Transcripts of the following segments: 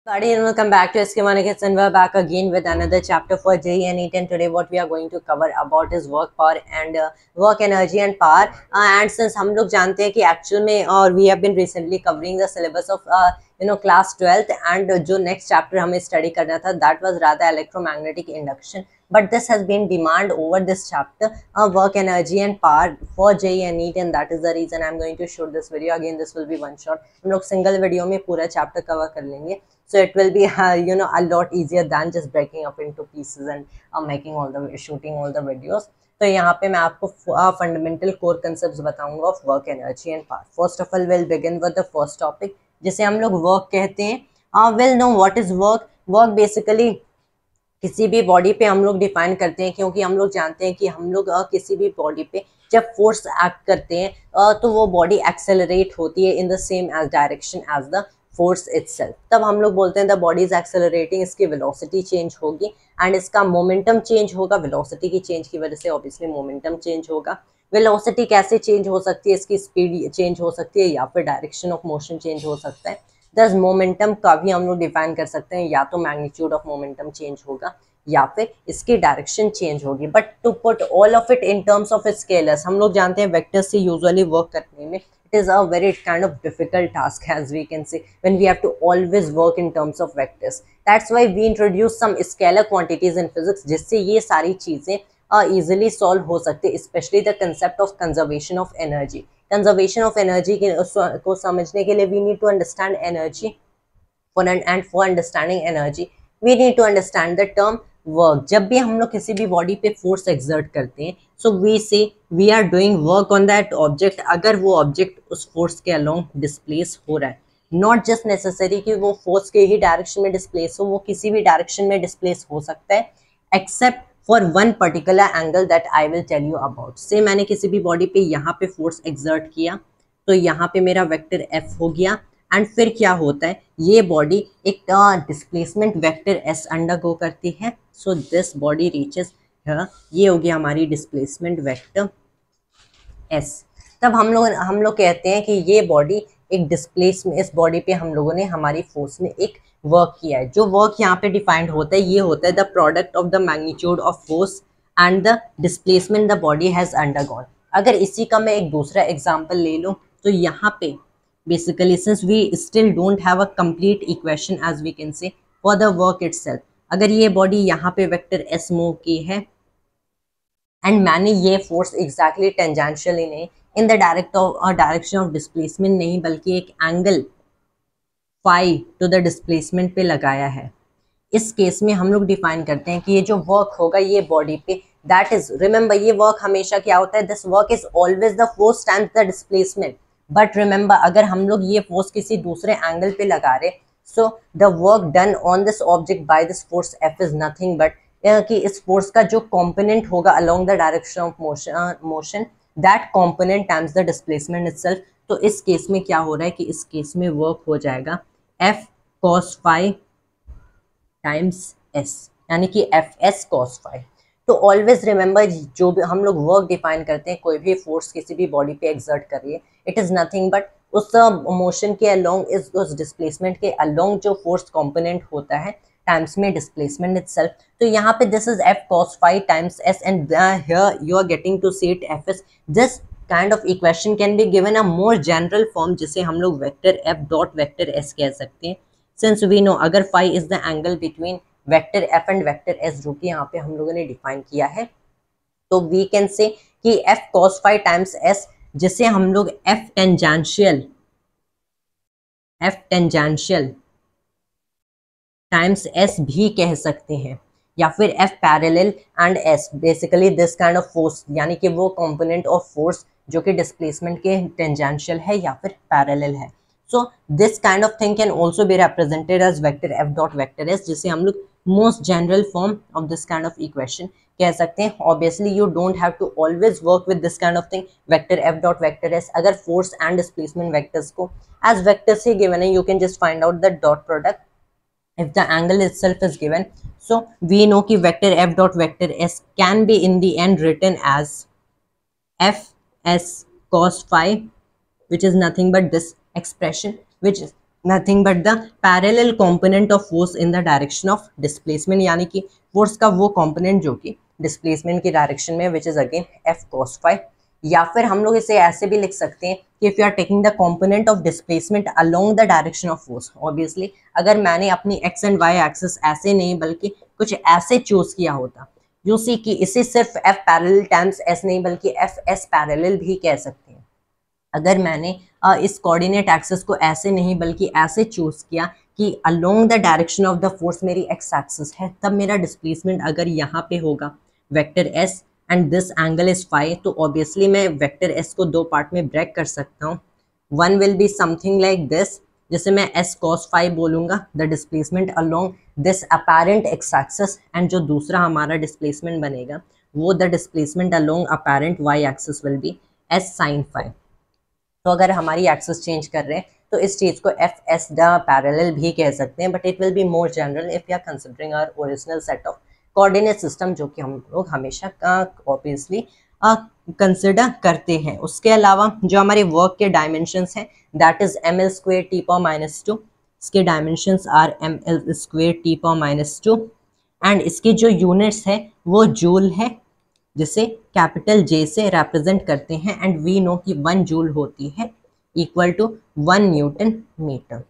Everybody, and welcome back to SK Manikits, and we're back again with another chapter for JEE and NEET. And today, what we are going to cover about is work power and work energy and power. And since हम लोग जानते हैं कि actual में और we have been recently covering the syllabus of class 12th and जो next chapter हमें study करना था that was rather electromagnetic induction. But this has been demand over this chapter, work energy and power for JEE and NEET, and that is the reason I'm going to shoot this video. Again, this will be one shot. हम लोग single video में पूरा chapter cover कर लेंगे. So it will be a lot easier than just breaking up into pieces and shooting all the videos. तो यहाँ पे मैं आपको फंडामेंटल कोर कंसेप्ट्स बताऊंगा of work energy and power. First of all will begin with the first topic जिसे हम लोग work कहते हैं. Will know what is work. Work basically किसी भी बॉडी पे हम लोग डिफाइन करते हैं, क्योंकि हम लोग जानते हैं कि हम लोग किसी भी बॉडी पे जब फोर्स एक्ट करते हैं तो वो बॉडी एक्सेलरेट होती है in the same as direction as the force itself. तब हम लोग बोलते हैं द बॉडी इज एक्सेलरेटिंग. इसकी वेलोसिटी चेंज होगी एंड इसका मोमेंटम चेंज होगा. वेलोसिटी की चेंज की वजह से ऑब्वियसली मोमेंटम चेंज होगा. वेलोसिटी कैसे चेंज हो सकती है? इसकी स्पीड चेंज हो सकती है या फिर डायरेक्शन ऑफ मोशन चेंज हो सकता है. दस मोमेंटम का भी हम लोग डिफाइन कर सकते हैं, या तो मैग्नीट्यूड ऑफ मोमेंटम चेंज होगा या फिर इसकी डायरेक्शन चेंज होगी. But to put all of it in terms of scalars, हम लोग जानते हैं वेक्टर्स से यूजुअली वर्क करने में it is a very kind of difficult task, as we can say, when we have to always work in terms of vectors. That's why we introduce some scalar quantities in physics, जिससे ये सारी चीजें easily solve हो सकती है. especially the concept of conservation of energy. conservation of energy को समझने के लिए we need to understand energy, and for understanding energy we need to understand the term work. जब भी हम लोग किसी भी बॉडी पे फोर्स एक्सर्ट करते हैं, so we say we are doing work on that object. अगर वो ऑब्जेक्ट उस फोर्स के अलोंग डिस्प्लेस हो रहा है, नॉट जस्ट नेसेसरी कि वो फोर्स के ही डायरेक्शन में डिस्प्लेस हो, वो किसी भी डायरेक्शन में डिस्प्लेस हो सकता है except for one particular angle that I will tell you about. Say मैंने किसी भी बॉडी पे यहाँ पे फोर्स एक्सर्ट किया तो यहाँ पे मेरा वेक्टर एफ हो गया. एंड फिर क्या होता है, ये बॉडी एक डिस्प्लेसमेंट वेक्टर एस अंडरगो करती है. सो दिस बॉडी रीचेस, ये हो गया हमारी डिस्प्लेसमेंट वेक्टर एस. तब हम लोग कहते हैं कि ये बॉडी एक डिस्प्लेसमेंट, इस बॉडी पे हम लोगों ने हमारी फोर्स में एक वर्क किया है. जो वर्क यहाँ पे डिफाइंड होता है, ये होता है the product of the magnitude of force and the displacement the body has undergone. अगर इसी का मैं एक दूसरा एग्जाम्पल ले लूँ तो यहाँ पे basically since we still don't have a complete equation as we can say for the work itself, अगर ये बॉडी यहाँ पे वेक्टर एस मूव की है एंड मैंने ये फोर्स एग्जैक्टली टेंजेंशियली नहीं, in the direction of displacement नहीं, बल्कि एक angle phi to the displacement पे लगाया है. इस केस में हम लोग डिफाइन करते हैं कि ये जो वर्क होगा ये बॉडी पे, दैट इज, रिमेंबर ये वर्क हमेशा क्या होता है, this work is always the force times the displacement. But remember अगर हम लोग ये फोर्स किसी दूसरे एंगल पे लगा रहे, so the work done on this object by this force F is nothing but कि इस फोर्स का जो कंपोनेंट होगा along the direction of motion, that component times the displacement itself. तो इस केस में क्या हो रहा है कि इस केस में वर्क हो जाएगा F cos phi times S, यानी कि एफ एस कॉस फाई. तो ऑलवेज रिमेंबर, जो भी हम लोग वर्क डिफाइन करते हैं, कोई भी फोर्स किसी भी बॉडी पे एक्सर्ट कर रही है, इट इज़ नथिंग बट उस मोशन के अलोंग, उस डिस्प्लेसमेंट के अलोंग जो फोर्स कंपोनेंट होता है टाइम्स में डिस्प्लेसमेंट इटसेल्फ. तो यहाँ पे this is F cos phi times S and here you are getting to see it F S. This kind of equation can be given a more general form, जिसे हम लोग vector F dot vector S कह सकते हैं. Since we no अगर phi is the angle between vector F and vector S, जो कि यहाँ पे हम लोगों ने डिफाइन किया है, तो वी कैन से कि F cos phi times S, जिसे हम लोग एफ टेंजेंशियल टाइम्स एस भी कह सकते हैं, या फिर F parallel and S. Basically this kind of force, यानी कि वो कंपोनेंट ऑफ फोर्स जो कि डिस्प्लेसमेंट के टेंजेंशियल है या फिर पैरेलल है. So this kind of thing can also be represented as vector f dot vector s, जिसे हम लोग most general form of this kind of equation कह सकते हैं. Obviously you don't have to always work with this kind of thing, vector f dot vector s. अगर force and displacement vectors को as vectors ही given है, you can just find out the dot product if the angle itself is given. So we know कि vector f dot vector s can be in the end written as f s cos phi, which is nothing but this expression, which nothing but the parallel component of force in the direction of displacement, यानी कि force का वो component जो कि displacement की direction में, which is again F cos phi. या फिर हम लोग इसे ऐसे भी लिख सकते हैं कि if you are taking the component of displacement along the direction of force, obviously अगर मैंने अपनी एक्स एंड वाई एक्सिस ऐसे नहीं बल्कि कुछ ऐसे चूज किया होता, यू सी कि इसे सिर्फ एफ पैरेलल टाइम्स एस नहीं बल्कि एफ एस पैरेलल भी कह सकते हैं। अगर मैंने इस कोऑर्डिनेट एक्सिस को ऐसे नहीं बल्कि ऐसे चूज किया कि along the direction of the force मेरी एक्स एक्सिस है, तब मेरा डिस्प्लेसमेंट अगर यहाँ पे होगा vector S and this angle is phi, तो ऑब्वियसली मैं वेक्टर एस को दो पार्ट में ब्रेक कर सकता हूँ। One will be something like this, जैसे मैं एस कॉस फाई बोलूंगा the displacement along this apparent X axis, and जो दूसरा हमारा डिस्प्लेसमेंट बनेगा वो the displacement along apparent Y axis will be S sine phi. तो अगर हमारी एक्सिस चेंज कर रहे हैं तो इस चीज़ को एफ एस द पैरेलल भी कह सकते हैं, but it will be more general if you are considering our original set of coordinate system, जो कि हम लोग हमेशा ऑब्वियसली कंसिडर करते हैं। उसके अलावा जो हमारे वर्क के डायमेंशंस हैं that is M L square T power minus two, इसके dimensions are M L square T power minus two, and इसकी जो यूनिट्स है वो जूल है, जिसे कैपिटल जे से रिप्रेजेंट करते हैं, एंड वी नो कि 1 जूल होती है equal to 1 newton metre,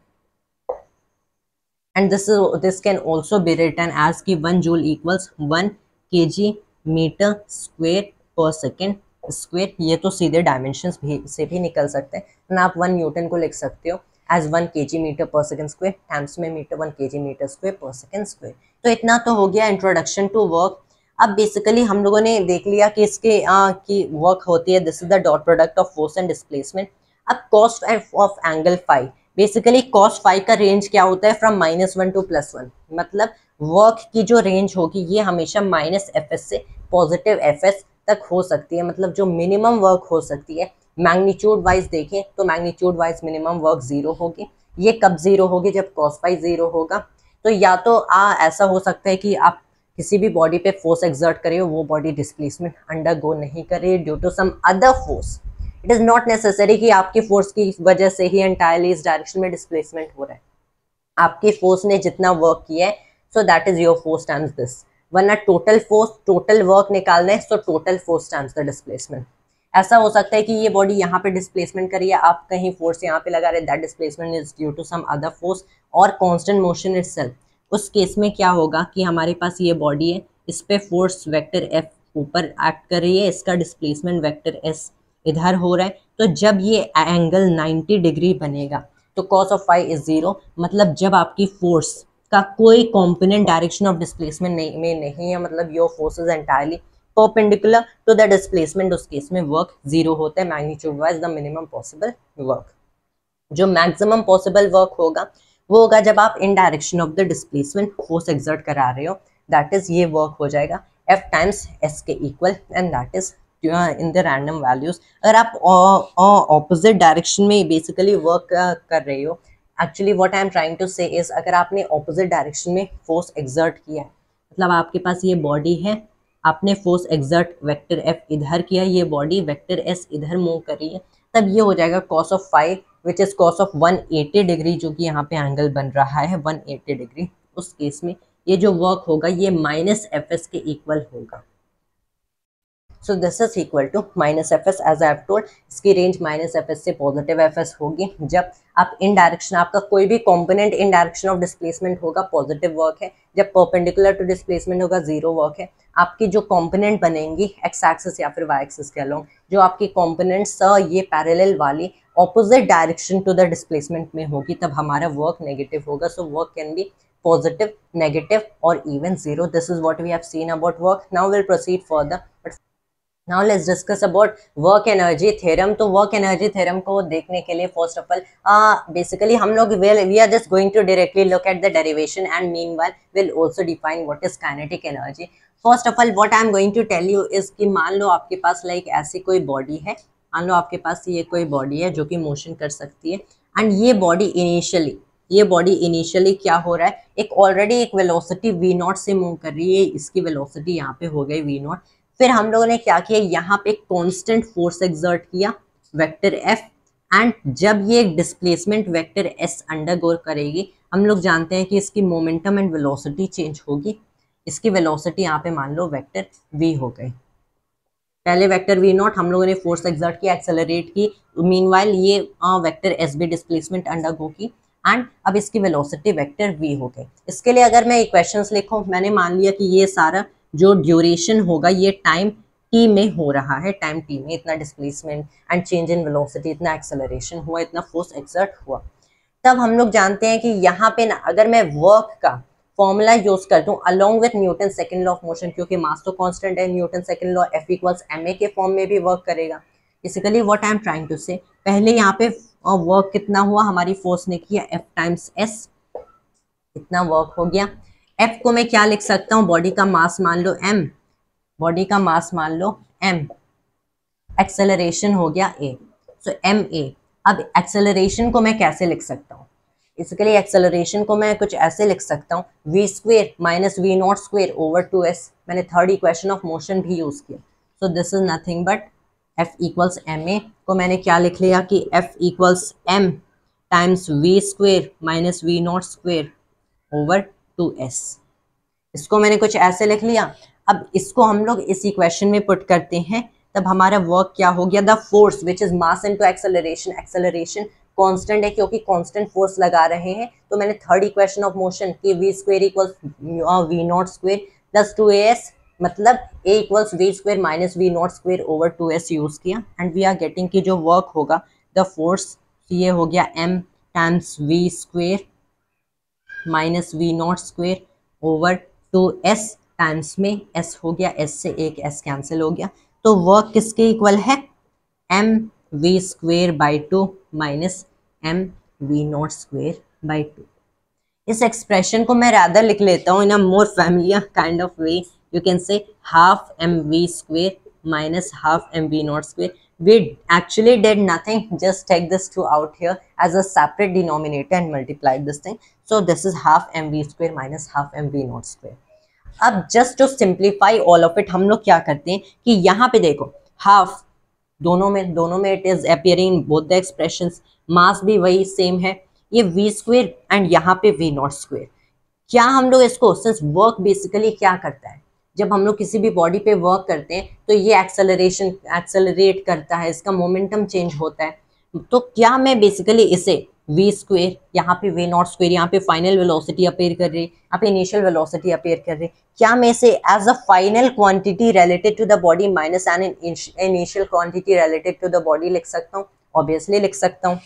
and this can also be written as कि 1 joule equals 1 kg metre square पर सेकेंड स्क्वायर। ये तो सीधे डायमेंशंस भी से भी निकल सकते हैं, ना आप 1 न्यूटन को लिख सकते हो एज 1 केजी मीटर पर सेकेंड स्क्वायर टाइम्स में मीटर 1 केजी मीटर स्क्वायर पर सेकेंड स्क्वायर। तो इतना तो हो गया इंट्रोडक्शन टू वर्क। अब बेसिकली हम लोगों ने देख लिया कि इसके की वर्क होती है, this is the dot product of force and displacement. अब cos of angle phi, basically cos phi का रेंज क्या होता है फ्रॉम -1 टू +1, मतलब वर्क की जो रेंज होगी ये हमेशा माइनस एफ एस से पॉजिटिव एफ एस तक हो सकती है, मतलब जो मिनिमम वर्क हो सकती है। मैग्नीट्यूड वाइज देखें तो मैग्नीट्यूड वाइज मिनिमम वर्क 0 होगी। ये कब 0 होगी? जब कॉस फाई 0 होगा। तो या तो ऐसा हो सकता है कि आप किसी भी बॉडी पे फोर्स एक्सर्ट करे, वो बॉडी डिस्प्लेसमेंट अंडरगो नहीं करे due to some other force. It is not necessary कि आपकी फोर्स की वजह से ही एंटायरली इस डायरेक्शन में डिस्प्लेसमेंट हो रहा है। आपकी फोर्स ने जितना वर्क किया है, so that is your force times this. वरना टोटल फोर्स, टोटल वर्क निकालना है, so total force times the displacement. ऐसा हो सकता है कि ये बॉडी यहाँ पे डिस्प्लेसमेंट करी है, आप कहीं फोर्स यहाँ पे लगा रहे, that displacement is due to some other force और कांस्टेंट मोशन इटसेल्फ। उस केस में क्या होगा कि हमारे पास ये बॉडी है, इस पे फोर्स वेक्टर एफ ऊपर एक्ट कर रही है, इसका डिस्प्लेसमेंट वेक्टर एस इधर हो रहा है। तो जब ये एंगल 90 डिग्री बनेगा तो कॉस ऑफ फाई इज 0, मतलब जब आपकी फोर्स का कोई कॉम्पोनेंट डायरेक्शन ऑफ डिस्प्लेसमेंट में नहीं है, मतलब your force is entirely perpendicular to the displacement, उस केस में वर्क 0 होता है, magnitude wise the minimum possible work. जो मैक्सिमम पॉसिबल वर्क होगा वो होगा जब आप in direction of the displacement force exert करा रहे हो, दैट इज ये वर्क हो जाएगा एफ टाइम्स एस के equal, and that is in the random values. अगर आप ऑपोजिट डायरेक्शन में बेसिकली वर्क कर रहे हो, actually what I am trying to say is, अगर आपने ऑपोजिट डायरेक्शन में फोर्स एक्सर्ट किया है, मतलब आपके पास ये बॉडी है, आपने फोर्स एक्सर्ट वेक्टर एफ इधर किया, ये बॉडी वेक्टर एस इधर मूव कर रही है, तब ये हो जाएगा cos of phi which is cos of 180 degree, जो कि यहाँ पे एंगल बन रहा है 180 डिग्री। उस केस में ये जो वर्क होगा ये माइनस एफ एस के इक्वल होगा। So this is equal to minus F S, as I have told इसकी रेंज माइनस एफ एस से पॉजिटिव एफ एस होगी। जब आप इन डायरेक्शन, आपका कोई भी component in direction of displacement होगा पॉजिटिव वर्क है, जब परपेंडिकुलर टू डिस्प्लेसमेंट होगा 0 वर्क है। आपकी जो कंपोनेंट बनेंगी एक्स एक्सिस या फिर वाई एक्सिस के अलोंग, जो आपकी कंपोनेंट्स ये पैरेलल वाली opposite direction to the displacement में होगी, तब हमारा वर्क नेगेटिव होगा। So work can be positive, negative or even 0. This is what we have seen about work. Now we'll proceed further. But now let's discuss about work energy theorem. तो work energy theorem को देखने के लिए first of all basically हम लोग we are just going to directly look at the derivation, and meanwhile we'll also define what is kinetic energy. First of all what I am going to tell you is कि मान लो आपके पास like ऐसी कोई body है, मान लो आपके पास ये कोई बॉडी है जो कि मोशन कर सकती है, एंड ये बॉडी इनिशियली क्या हो रहा है, एक ऑलरेडी एक वेलोसिटी v नॉट से मूव कर रही है, इसकी वेलोसिटी यहाँ पे हो गई v नॉट। फिर हम लोगों ने क्या किया, यहाँ पे कांस्टेंट फोर्स एक्सर्ट किया वेक्टर f, एंड जब ये डिस्प्लेसमेंट वेक्टर एस अंडरगो करेगी, हम लोग जानते हैं कि इसकी मोमेंटम एंड वेलोसिटी चेंज होगी। इसकी वेलोसिटी यहाँ पे मान लो वेक्टर वी हो गई। पहले वेक्टर वी नॉट हम लोगों ने फोर्स एक्सर्ट किया, एक्सेलरेट की, मीनवाइल ये वेक्टर एस भी डिस्प्लेसमेंट अंडरगो की, एंड अब इसकी वेलोसिटी वेक्टर वी हो गई। इसके लिए अगर मैं इक्वेशंस लिखूं, मैंने मान लिया कि ये सारा जो ड्यूरेशन होगा ये टाइम टी में हो रहा है, टाइम टी में इतना displacement and change in velocity, इतना एक्सेलरेशन हुआ, इतना फोर्स एक्सर्ट हुआ। तब हम लोग जानते हैं कि यहाँ पे ना अगर मैं वर्क का फॉर्मूला यूज कर दूं along with Newton second law of motion, क्योंकि मास तो कांस्टेंट है, Newton second law F equals ma के फॉर्म में भी वर्क करेगा। Basically what I am trying to say, पहले यहाँ पे वर्क कितना हुआ, हमारी फोर्स ने किया F टाइम्स S, इतना वर्क हो गया। F को मैं क्या लिख सकता हूँ, बॉडी का मास मान लो m, बॉडी का मास मान लो m, एक्सेलरेशन हो गया a, सो ma। अब एक्सेलरेशन को मैं कैसे लिख सकता हूँ, इसके एक्सेलरेशन को मैं कुछ ऐसे लिख सकता हूँ, v square minus we not square over 2s। मैंने थर्ड इक्वेशन ऑफ मोशन भी यूज किया, so this is nothing but F equals ma को मैंने क्या लिख लिया कि F equals m times we square minus we not square over 2s। इसको मैंने कुछ ऐसे लिख लिया। अब इसको हम लोग इस इक्वेशन में पुट करते हैं, तब हमारा वर्क क्या हो गया, the force which is mass into acceleration, acceleration constant है क्योंकि कांस्टेंट फोर्स लगा रहे हैं, तो मैंने थर्ड इक्वेशन ऑफ मोशन की v square equals v not square plus 2as, मतलब a equals v square minus we not square over 2s use किया, एंड वी आर गेटिंग कि जो वर्क होगा द फोर्स ये हो गया m times we square minus we not square over 2s times में s हो गया, s से एक s कैंसिल हो गया, तो वर्क किसके इक्वल है, m v square by 2 minus m v not square by 2। इस एक्सप्रेशन को मैं रादर लिख लेता हूँ in a more familiar kind of way, you can say half m v square minus half mv naught square. We actually did nothing, just take this 2 out here as a separate denominator and multiplied this thing. So this is half mv square minus half mv naught square. अब just to simplify all of it, हम लोग क्या करते हैं कि यहाँ पे देखो half दोनों में it is appearing in both the expressions, mass भी वही सेम है, ये v स्क्वेयर एंड यहाँ पे v नॉट स्क्वेयर। क्या हम लोग इसको, सिंस वर्क बेसिकली क्या करता है, जब हम लोग किसी भी बॉडी पे वर्क करते हैं तो ये एक्सेलरेट करता है, इसका मोमेंटम चेंज होता है, तो क्या मैं बेसिकली इसे v स्क्वेयर, यहाँ पे v नॉट स्क्वेयर, यहाँ पे फाइनल वेलोसिटी अपेयर कर रही, यहाँ पे इनिशियल वेलोसिटी अपेयर कर रही, क्या मैं इसे as a final quantity related to the body minus an initial quantity related to the body लिख सकता हूँ? ऑब्वियसली लिख सकता हूँ,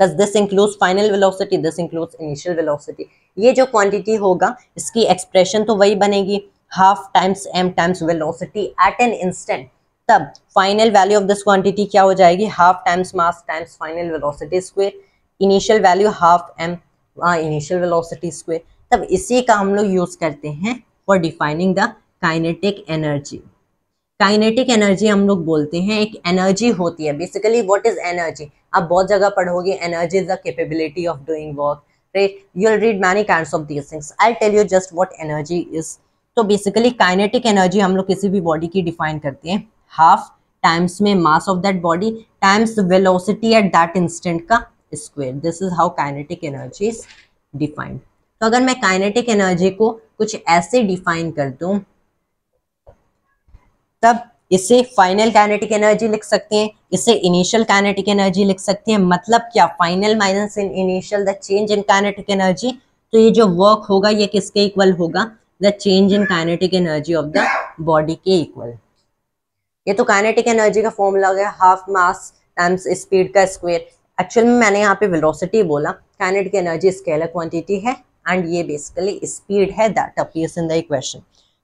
because this includes final velocity, this includes initial velocity. ये जो क्वांटिटी होगा इसकी एक्सप्रेशन तो वही बनेगी, half times m times velocity at an instant, तब final value of this quantity क्या हो जाएगी, half times mass times final velocity square, initial value half m initial velocity square. तब इसी का हम लोग यूज करते हैं for defining the kinetic energy. Kinetic energy हम लोग बोलते हैं एक एनर्जी होती है, बेसिकली व्हाट इज एनर्जी, आप बहुत जगह पढ़ोगे, energy is the capability of doing work, right, you will read many kinds of these things, I tell you just what energy is. तो बेसिकली काइनेटिक एनर्जी हम लोग किसी भी बॉडी की डिफाइन करते हैं, half times m mass of that body times velocity at that instant का square, this is how kinetic energy is defined. तो अगर मैं काइनेटिक एनर्जी को कुछ ऐसे डिफाइन कर दूं, तब इसे फाइनल काइनेटिक एनर्जी लिख सकते हैं, इसे इनिशियल काइनेटिक एनर्जी लिख सकते हैं, मतलब क्या, final minus in initial the change in kinetic energy, तो ये जो वर्क होगा ये किसके इक्वल होगा, the change in kinetic energy of the body के इक्वल। ये तो काइनेटिक एनर्जी का फॉर्मूला हो गया, हाफ मास टाइम्स स्पीड का स्क्वायर। एक्चुअल में मैंने यहाँ पे वेलोसिटी बोला, काइनेटिक एनर्जी स्केलर क्वांटिटी है एंड ये बेसिकली स्पीड है, that appears in the equation.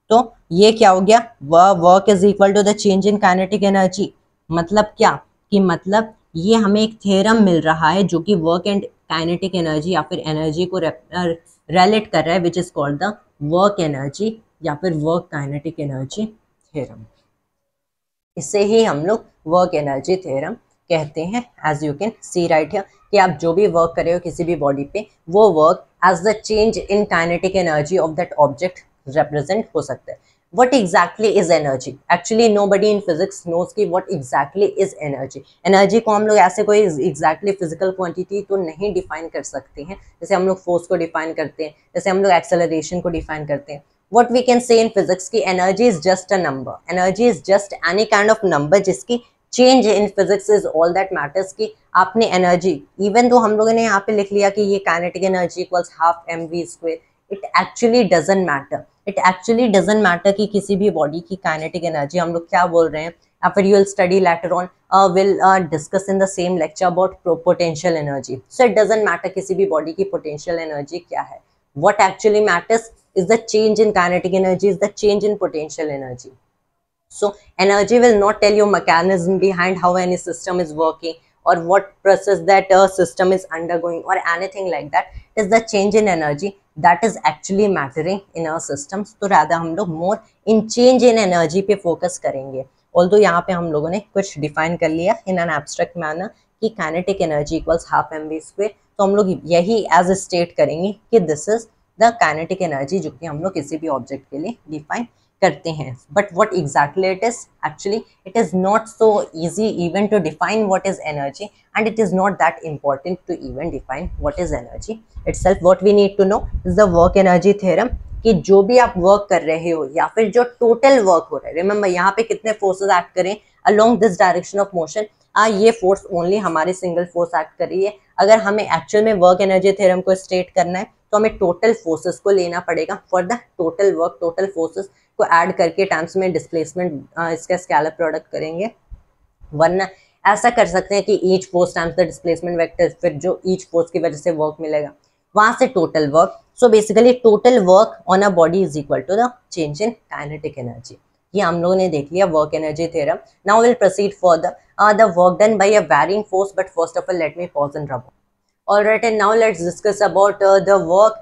तो ये क्या हो गया, work is equal to the change in kinetic energy, मतलब क्या कि मतलब ये हमें एक थ्योरम मिल रहा है जो कि वर्क एंड काइनेटिक एनर्जी या फिर एनर्जी को रिलेट कर रहा है, which is called the work energy या फिर वर्क काइनेटिक एनर्जी थ्योरम। इसे ही हम लोग वर्क एनर्जी थ्योरम कहते हैं। As you can see right here कि आप जो भी वर्क कर रहे हो किसी भी बॉडी पे, वो work as the change in kinetic energy of that object represent हो सकता है। what exactly is energy? Actually nobody in physics knows कि what exactly is energy. Energy को हम लोग ऐसे कोई exactly physical quantity तो नहीं define कर सकते हैं, जैसे हम लोग force को define करते हैं, जैसे हम लोग acceleration को define करते हैं. What we can say in physics कि energy is just a number. Energy is just any kind of number जिसकी change in physics is all that matters. कि आपने energy, even though हम लोगों ने यहाँ पे लिख लिया कि ये kinetic energy equals half mv square, it actually doesn't matter. It actually doesn't matter कि किसी भी body की kinetic energy हम लोग क्या बोल रहे हैं, या फिर you will study later on, will discuss in the same lecture about potential energy. So it doesn't matter किसी भी body की potential energy क्या है. What actually matters is the change in kinetic energy, is the change in potential energy. So energy will not tell you mechanism behind how any system is working or what process that system is undergoing or anything like that. It is the change in energy that is actually mattering in our systems. तो rather हम लोग more in change in energy पे focus करेंगे. Although यहाँ पे हम लोगों ने कुछ define कर लिया in an abstract manner कि kinetic energy equals half mv square, तो हम लोग यही as a state करेंगे कि this is the kinetic energy जो कि हम लोग किसी भी object के लिए define करते हैं. But what exactly it is? Actually it is not so easy even to define what is energy, and it is not that important to even define what is energy itself. What we need to know is the work energy theorem कि जो भी आप work कर रहे हो या फिर जो टोटल वर्क हो रहा है, रिमेंबर यहाँ पे कितने फोर्सेस एक्ट करें along this direction of motion, ये फोर्स ओनली हमारी सिंगल फोर्स एक्ट कर रही है. अगर हमें एक्चुअल में वर्क एनर्जी थ्योरम को स्टेट करना है तो हमें टोटल फोर्सेस को लेना पड़ेगा for the total work. Total forces को ऐड करके टर्म्स में डिस्प्लेसमेंट इसका स्केलर प्रोडक्ट करेंगे, वरना ऐसा कर सकते हैं कि each force times the displacement vector, फिर जो ईच फोर्स की वजह से वर्क मिलेगा वहां से total work. So basically total work on a body is equal to the change in kinetic energy. ये हम लोगों ने देख लिया work energy theorem. Now will proceed for the work done by a varying force, but first of all let me pause and rub. Alright, and now let's discuss about the work.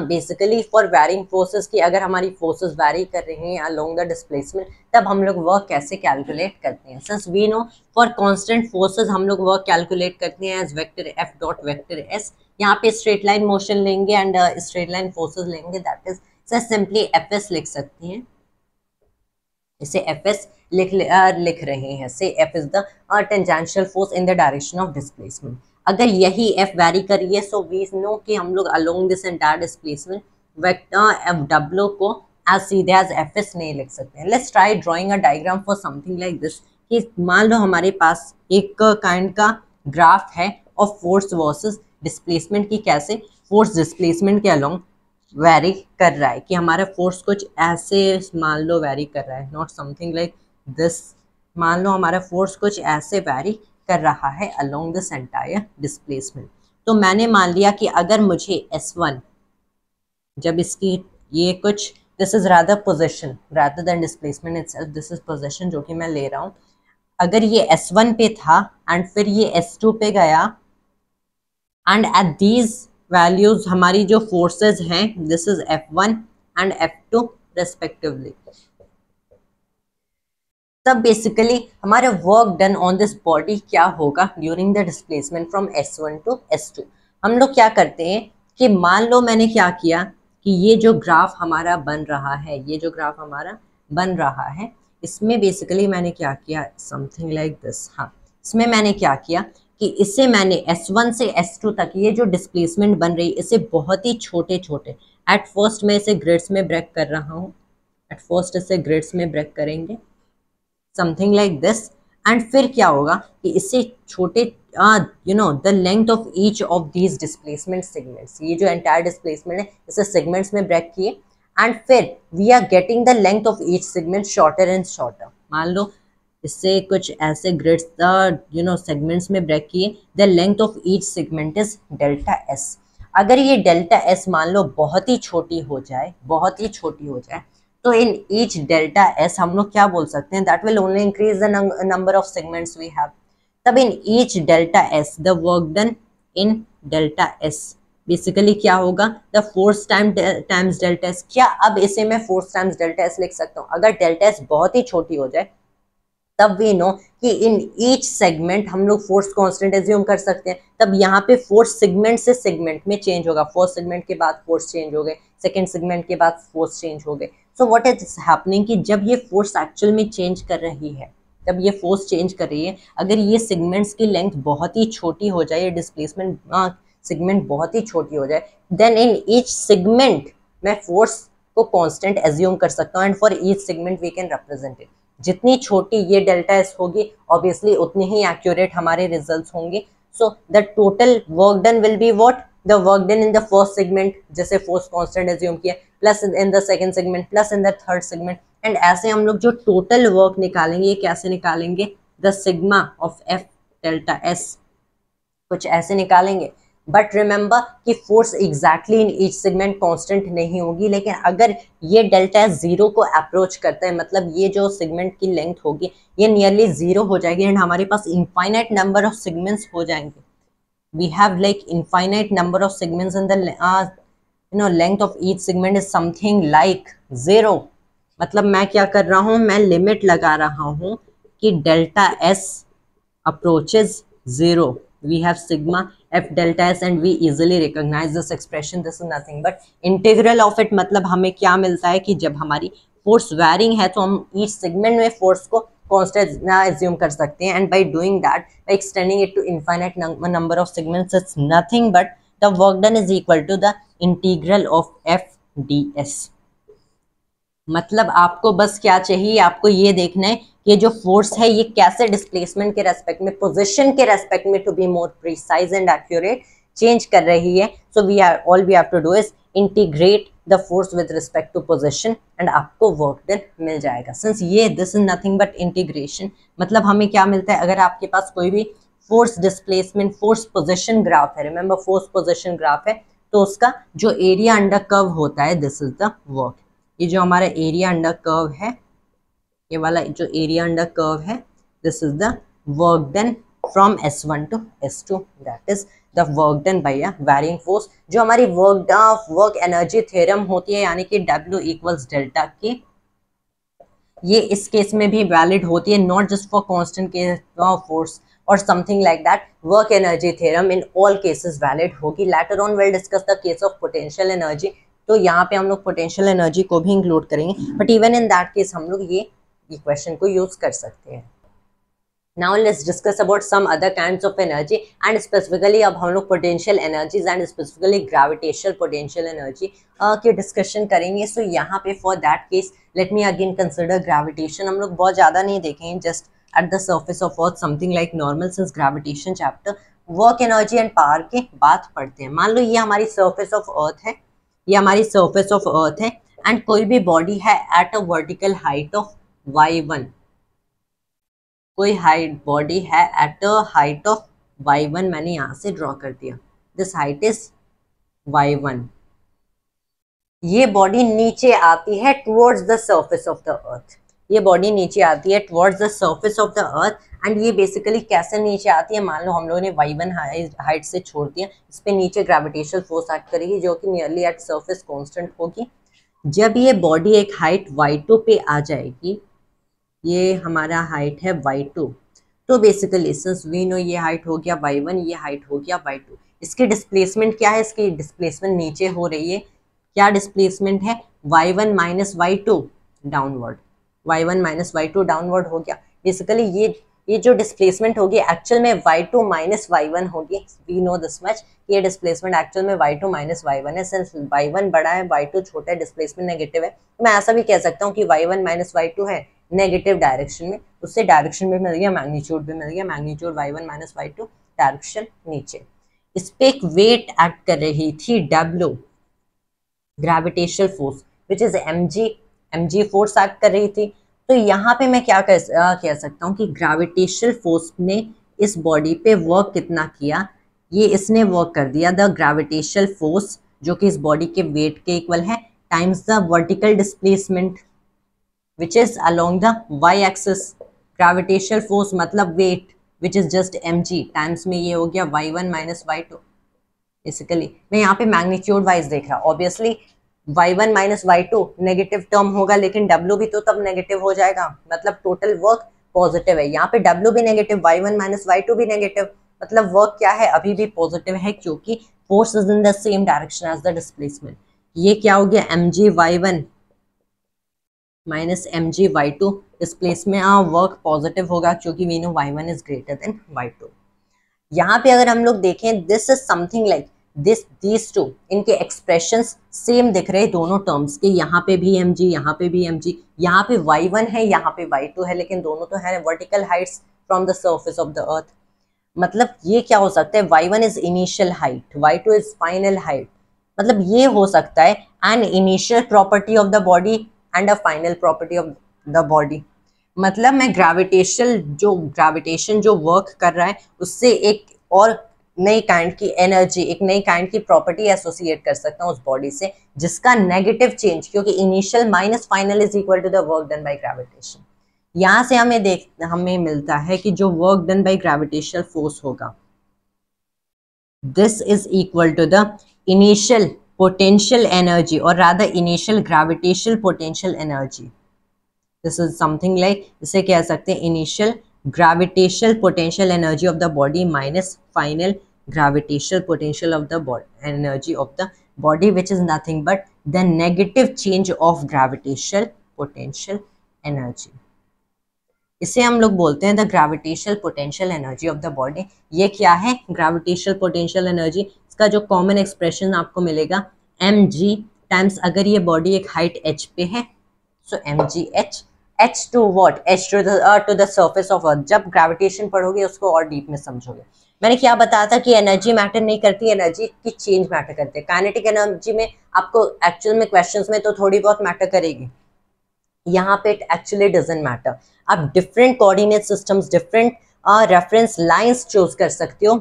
Basically for varying forces कि अगर हमारी forces vary कर रही हैं along the displacement, तब हम लोग work कैसे calculate करते हैं. Since we know for constant forces हम लोग work calculate करते हैं as vector F dot vector S. यहाँ पे straight line motion लेंगे and straight line forces लेंगे, that is so simply Fs लिख सकते हैं. इसे Fs लिख रहे हैं. Say F is the tangential force in the direction of displacement. अगर यही F वैरी करिए सो वी नो कि हम लोग along this entire displacement vector F W को एज सीधे एज Fs नहीं लिख सकते हैं. Let's try drawing a diagram for something like this कि मान लो हमारे पास एक काइंड का ग्राफ है ऑफ फोर्स वर्सेस डिस्प्लेसमेंट की कैसे फोर्स डिस्प्लेसमेंट के अलोंग वैरी कर रहा है, कि हमारा फोर्स कुछ ऐसे मान लो वैरी कर रहा है, नॉट समथिंग लाइक दिस. मान लो हमारा फोर्स कुछ ऐसे वैरी कर रहा है अलोंग दिस एंटायर डिस्प्लेसमेंट. तो मैंने मान लिया कि अगर मुझे S1 जब इसकी ये कुछ this is rather position rather than displacement itself, this is position जो कि मैं ले रहा हूँ, अगर ये S1 पे था एंड फिर ये S2 पे गया एंड एट दीज वैल्यूज हमारी जो फोर्सेस हैं this is F1 and F2 respectively, तब बेसिकली हमारा work done on this body क्या होगा during the displacement from S1 to S2. हम लोग क्या करते हैं कि मान लो मैंने क्या किया कि ये जो ग्राफ हमारा बन रहा है, ये जो ग्राफ हमारा बन रहा है, इसमें बेसिकली मैंने क्या किया समथिंग लाइक दिस. हाँ, इसमें मैंने क्या किया कि इसे मैंने S1 से S2 तक ये जो डिस्प्लेसमेंट बन रही इसे बहुत ही छोटे छोटे एट फर्स्ट में इसे ग्रिड्स में ब्रेक कर रहा हूँ. एट फर्स्ट इसे ग्रिड्स में ब्रेक करेंगे समथिंग लाइक दिस, एंड फिर क्या होगा कि इससे छोटे you know the length of each of these displacement segments, ये जो एंटायर डिस्प्लेसमेंट है इसे सेगमेंट्स में ब्रेक किए एंड फिर we are getting the length of each segment shorter and shorter. मान लो इससे कुछ ऐसे ग्रिड्स यू नो सेगमेंट्स में ब्रेक किए, the length of each segment is delta s. अगर ये डेल्टा एस मान लो बहुत ही छोटी हो जाए, बहुत ही छोटी हो जाए, तो इन ईच डेल्टा एस हम लोग क्या बोल सकते हैं, that will only increase the number of segments we have. तब in each delta S the work done in delta S basically क्या होगा, the force times delta S. क्या अब इसे मैं फोर्स टाइम्स डेल्टा एस लिख सकता हूँ? अगर डेल्टा एस बहुत ही छोटी हो जाए तब वी नो कि इन ईच सेगमेंट हम लोग फोर्स कांस्टेंट एज्यूम कर सकते हैं. तब यहाँ पे फोर्स सेगमेंट से सेगमेंट में चेंज होगा. फर्स्ट सेगमेंट के बाद फोर्स चेंज हो गए, सेकेंड सेगमेंट के बाद फोर्स चेंज हो गए. सो व्हाट इज हैपनिंग कि जब ये फोर्स एक्चुअल में चेंज कर रही है, जब ये फोर्स चेंज कर रही है, अगर ये सेगमेंट्स की लेंथ बहुत ही छोटी हो जाए, ये डिस्प्लेसमेंट सेगमेंट बहुत ही छोटी हो जाए, देन इन ईच सेगमेंट मैं फोर्स को कांस्टेंट एज्यूम कर सकता हूँ and for each segment we can represent it. जितनी छोटी ये डेल्टा एस होगी ऑब्वियसली उतनी ही एक्यूरेट हमारे रिजल्ट्स होंगे। So the total work done will be what, the work done in the first segment, जैसे फोर्स कांस्टेंट एज्यूम किया, plus in the second segment, plus in the third segment, and ऐसे हम लोग जो total work निकालेंगे ये कैसे निकालेंगे, the sigma of F delta S, कुछ ऐसे निकालेंगे। बट रिमेंबर कि फोर्स एग्जैक्टली इन ईच सेगमेंट कांस्टेंट नहीं होगी, लेकिन अगर ये डेल्टा जीरो को अप्रोच करता है, मतलब ये जो सेगमेंट की लेंथ होगी ये नियरली जीरो हो जाएगी एंड हमारे पास इनफाइनाइट नंबर ऑफ सेगमेंट्स हो जाएंगे। We have like infinite number of segments in the length of each segment is something like zero. मतलब मैं क्या कर रहा हूँ, मैं लिमिट लगा रहा हूँ कि delta S approaches zero, we have sigma f delta s and we easily recognize this expression, this is nothing but integral of it। मतलब हमें क्या मिलता है कि जब हमारी फोर्स वैरिंग है तो हम each segment में फोर्स को कांस्टेंट एज्यूम कर सकते हैं, and by doing that, by extending it to infinite number of segments, it's nothing but the work done is equal to the integral of f ds। मतलब आपको बस क्या चाहिए, आपको ये देखना है कि जो फोर्स है ये कैसे डिस्प्लेसमेंट के रेस्पेक्ट में, पोजीशन के रेस्पेक्ट में, to be more precise and accurate, change कर रही है। So we are all we have to do is integrate the force with respect to position and आपको वर्क डन मिल जाएगा। सिंस ये this is nothing but integration, मतलब हमें क्या मिलता है, अगर आपके पास कोई भी force displacement force position graph है, रिमेंबर फोर्स पोजीशन ग्राफ है, तो उसका जो एरिया अंडर कर्व होता है दिस इज द वर्क। ये जो हमारा एरिया अंडर कर्व है, ये वाला जो एरिया अंडर कर्व है, this is the work done from S1 to S2, that is the work done by a varying force. जो हमारी वर्क एनर्जी थ्योरम होती है, यानी कि W इक्वल्स डेल्टा के, ये इस केस में भी वैलिड होती है, not just for constant case of force or something like that. Work energy theorem in all cases valid होगी। Later on will discuss the case of potential energy, तो यहाँ पे हम लोग पोटेंशियल एनर्जी को भी इंक्लूड करेंगे, but even in that case हम लोग ये इक्वेशन को यूज कर सकते हैं। Now let's discuss about some other kinds of energy and specifically अब हम लोग potential energies and specifically gravitational potential energy की डिस्कशन करेंगे। सो यहाँ पे for that case let me again consider gravitation. हम लोग बहुत ज़्यादा नहीं देखेंगे, just at the surface of earth something like normal, since gravitation chapter work energy and power के बात पढ़ते हैं। मान लो ये हमारी सर्फेस ऑफ अर्थ है, ये हमारी सर्फेस ऑफ अर्थ है एंड कोई भी बॉडी है at a vertical height of y1, कोई हाइट बॉडी है at a height of y1, मैंने यहां से ड्रॉ कर दिया, दिस हाइट इज y1। ये बॉडी नीचे आती है towards the surface of the earth, ये बॉडी नीचे आती है towards the surface of the earth and ये बेसिकली कैसे नीचे आती है, मान लो हम लोगों ने y1 हाइट से छोड़ दिया, इस पे नीचे ग्रेविटेशनल फोर्स एक्ट करेगी जो कि नियरली एट सरफेस कांस्टेंट होगी। जब ये बॉडी एक हाइट y2 पे आ जाएगी, ये हमारा हाइट है y2, तो बेसिकली सिंस वी नो ये हाइट हो गया y1, ये हाइट हो गया y2, इसकी डिस्प्लेसमेंट क्या है, इसकी डिस्प्लेसमेंट नीचे हो रही है। क्या डिस्प्लेसमेंट है, y1 minus y2 downward, y1 minus y2 downward हो गया। बेसिकली ये जो डिस्प्लेसमेंट होगी एक्चुअल में y2 माइनस y1 होगी। वी नो दिस मच, ये डिस्प्लेसमेंट एक्चुअल में y2 माइनस y1 है, सिंस y1 बड़ा है y2 छोटा है, डिस्प्लेसमेंट नेगेटिव है। मैं ऐसा भी कह सकता हूँ कि y1 माइनस y2 है नेगेटिव डायरेक्शन में, उससे डायरेक्शन भी मिल गया, मैग्नीट्यूड भी मिल गया, magnitude y1 minus y2 direction नीचे। इस पे एक वेट एक्ट कर रही थी W, gravitational force which is mg force act कर रही थी। तो यहाँ पे मैं क्या कह सकता हूँ कि ग्रेविटेशनल फोर्स ने इस बॉडी पे वर्क कितना किया, ये इसने वर्क कर दिया, द ग्रेविटेशनल फोर्स जो कि इस बॉडी के वेट के इक्वल है times the vertical displacement which is along the Y axis. Gravitational force मतलब weight which is just mg times में ये हो गया y1 माइनस y2। बेसिकली मैं यहाँ पे मैग्नीट्यूड वाइज देख रहा, obviously y1 minus y2 negative term होगा, लेकिन w भी तो तब नेगेटिव हो जाएगा, मतलब टोटल वर्क पॉजिटिव है। यहाँ पे w भी नेगेटिव, y1 माइनस y2 भी नेगेटिव, मतलब वर्क क्या है, अभी भी पॉजिटिव है, क्योंकि force is in the same direction as the displacement. ये क्या हो गया, mg y1 माइनस mg/y2, इस प्लेस में वर्क पॉजिटिव होगा क्योंकि we know y1 is greater than y2। यहाँ पे अगर हम लोग देखें, this is something like these two, इनके एक्सप्रेशंस सेम दिख रहे दोनों टर्म्स के, यहाँ पे भी mg, यहाँ पे भी mg, यहाँ पे y1 है, यहाँ पे y2 है, लेकिन दोनों तो है vertical Heights from the surface of the earth. मतलब ये क्या हो सकता है, y1 is initial height, y2 is final height. मतलब ये हो सकता है an initial property of the body and a final property of the body. मतलब मैं ग्रेविटेशन जो वर्क कर रहा है उससे एक और नई काइंड की एनर्जी, एक नई काइंड की प्रॉपर्टी एसोसिएट कर सकता हूँ उस बॉडी से, जिसका नेगेटिव चेंज, क्योंकि initial minus final is equal to the work done by gravitation. यहाँ से हमें मिलता है कि जो work done by gravitational force होगा, this is equal to the initial potential energy or rather initial gravitational potential energy. This is something like, इसे कह सकते हैं initial gravitational potential energy of the body minus final gravitational potential of the energy of the body, which is nothing but the negative change of gravitational potential energy. इसे हम लोग बोलते हैं the gravitational potential energy of the body. ये क्या है gravitational potential energy? इसका जो कॉमन एक्सप्रेशन आपको मिलेगा mg टाइम्स, अगर ये बॉडी एक हाइट h पे है, so mg h to what, h to the surface of earth. जब ग्रेविटेशन पढ़ोगे उसको और डीप में समझोगे। मैंने क्या बताया था कि एनर्जी मैटर नहीं करती, एनर्जी की चेंज मैटर करते हैं। काइनेटिक एनर्जी में आपको एक्चुअल में क्वेश्चंस में तो थोड़ी बहुत मैटर करेगी, यहाँ पे इट एक्चुअली डजंट मैटर। आप different coordinate systems, different reference lines choose कर सकते हो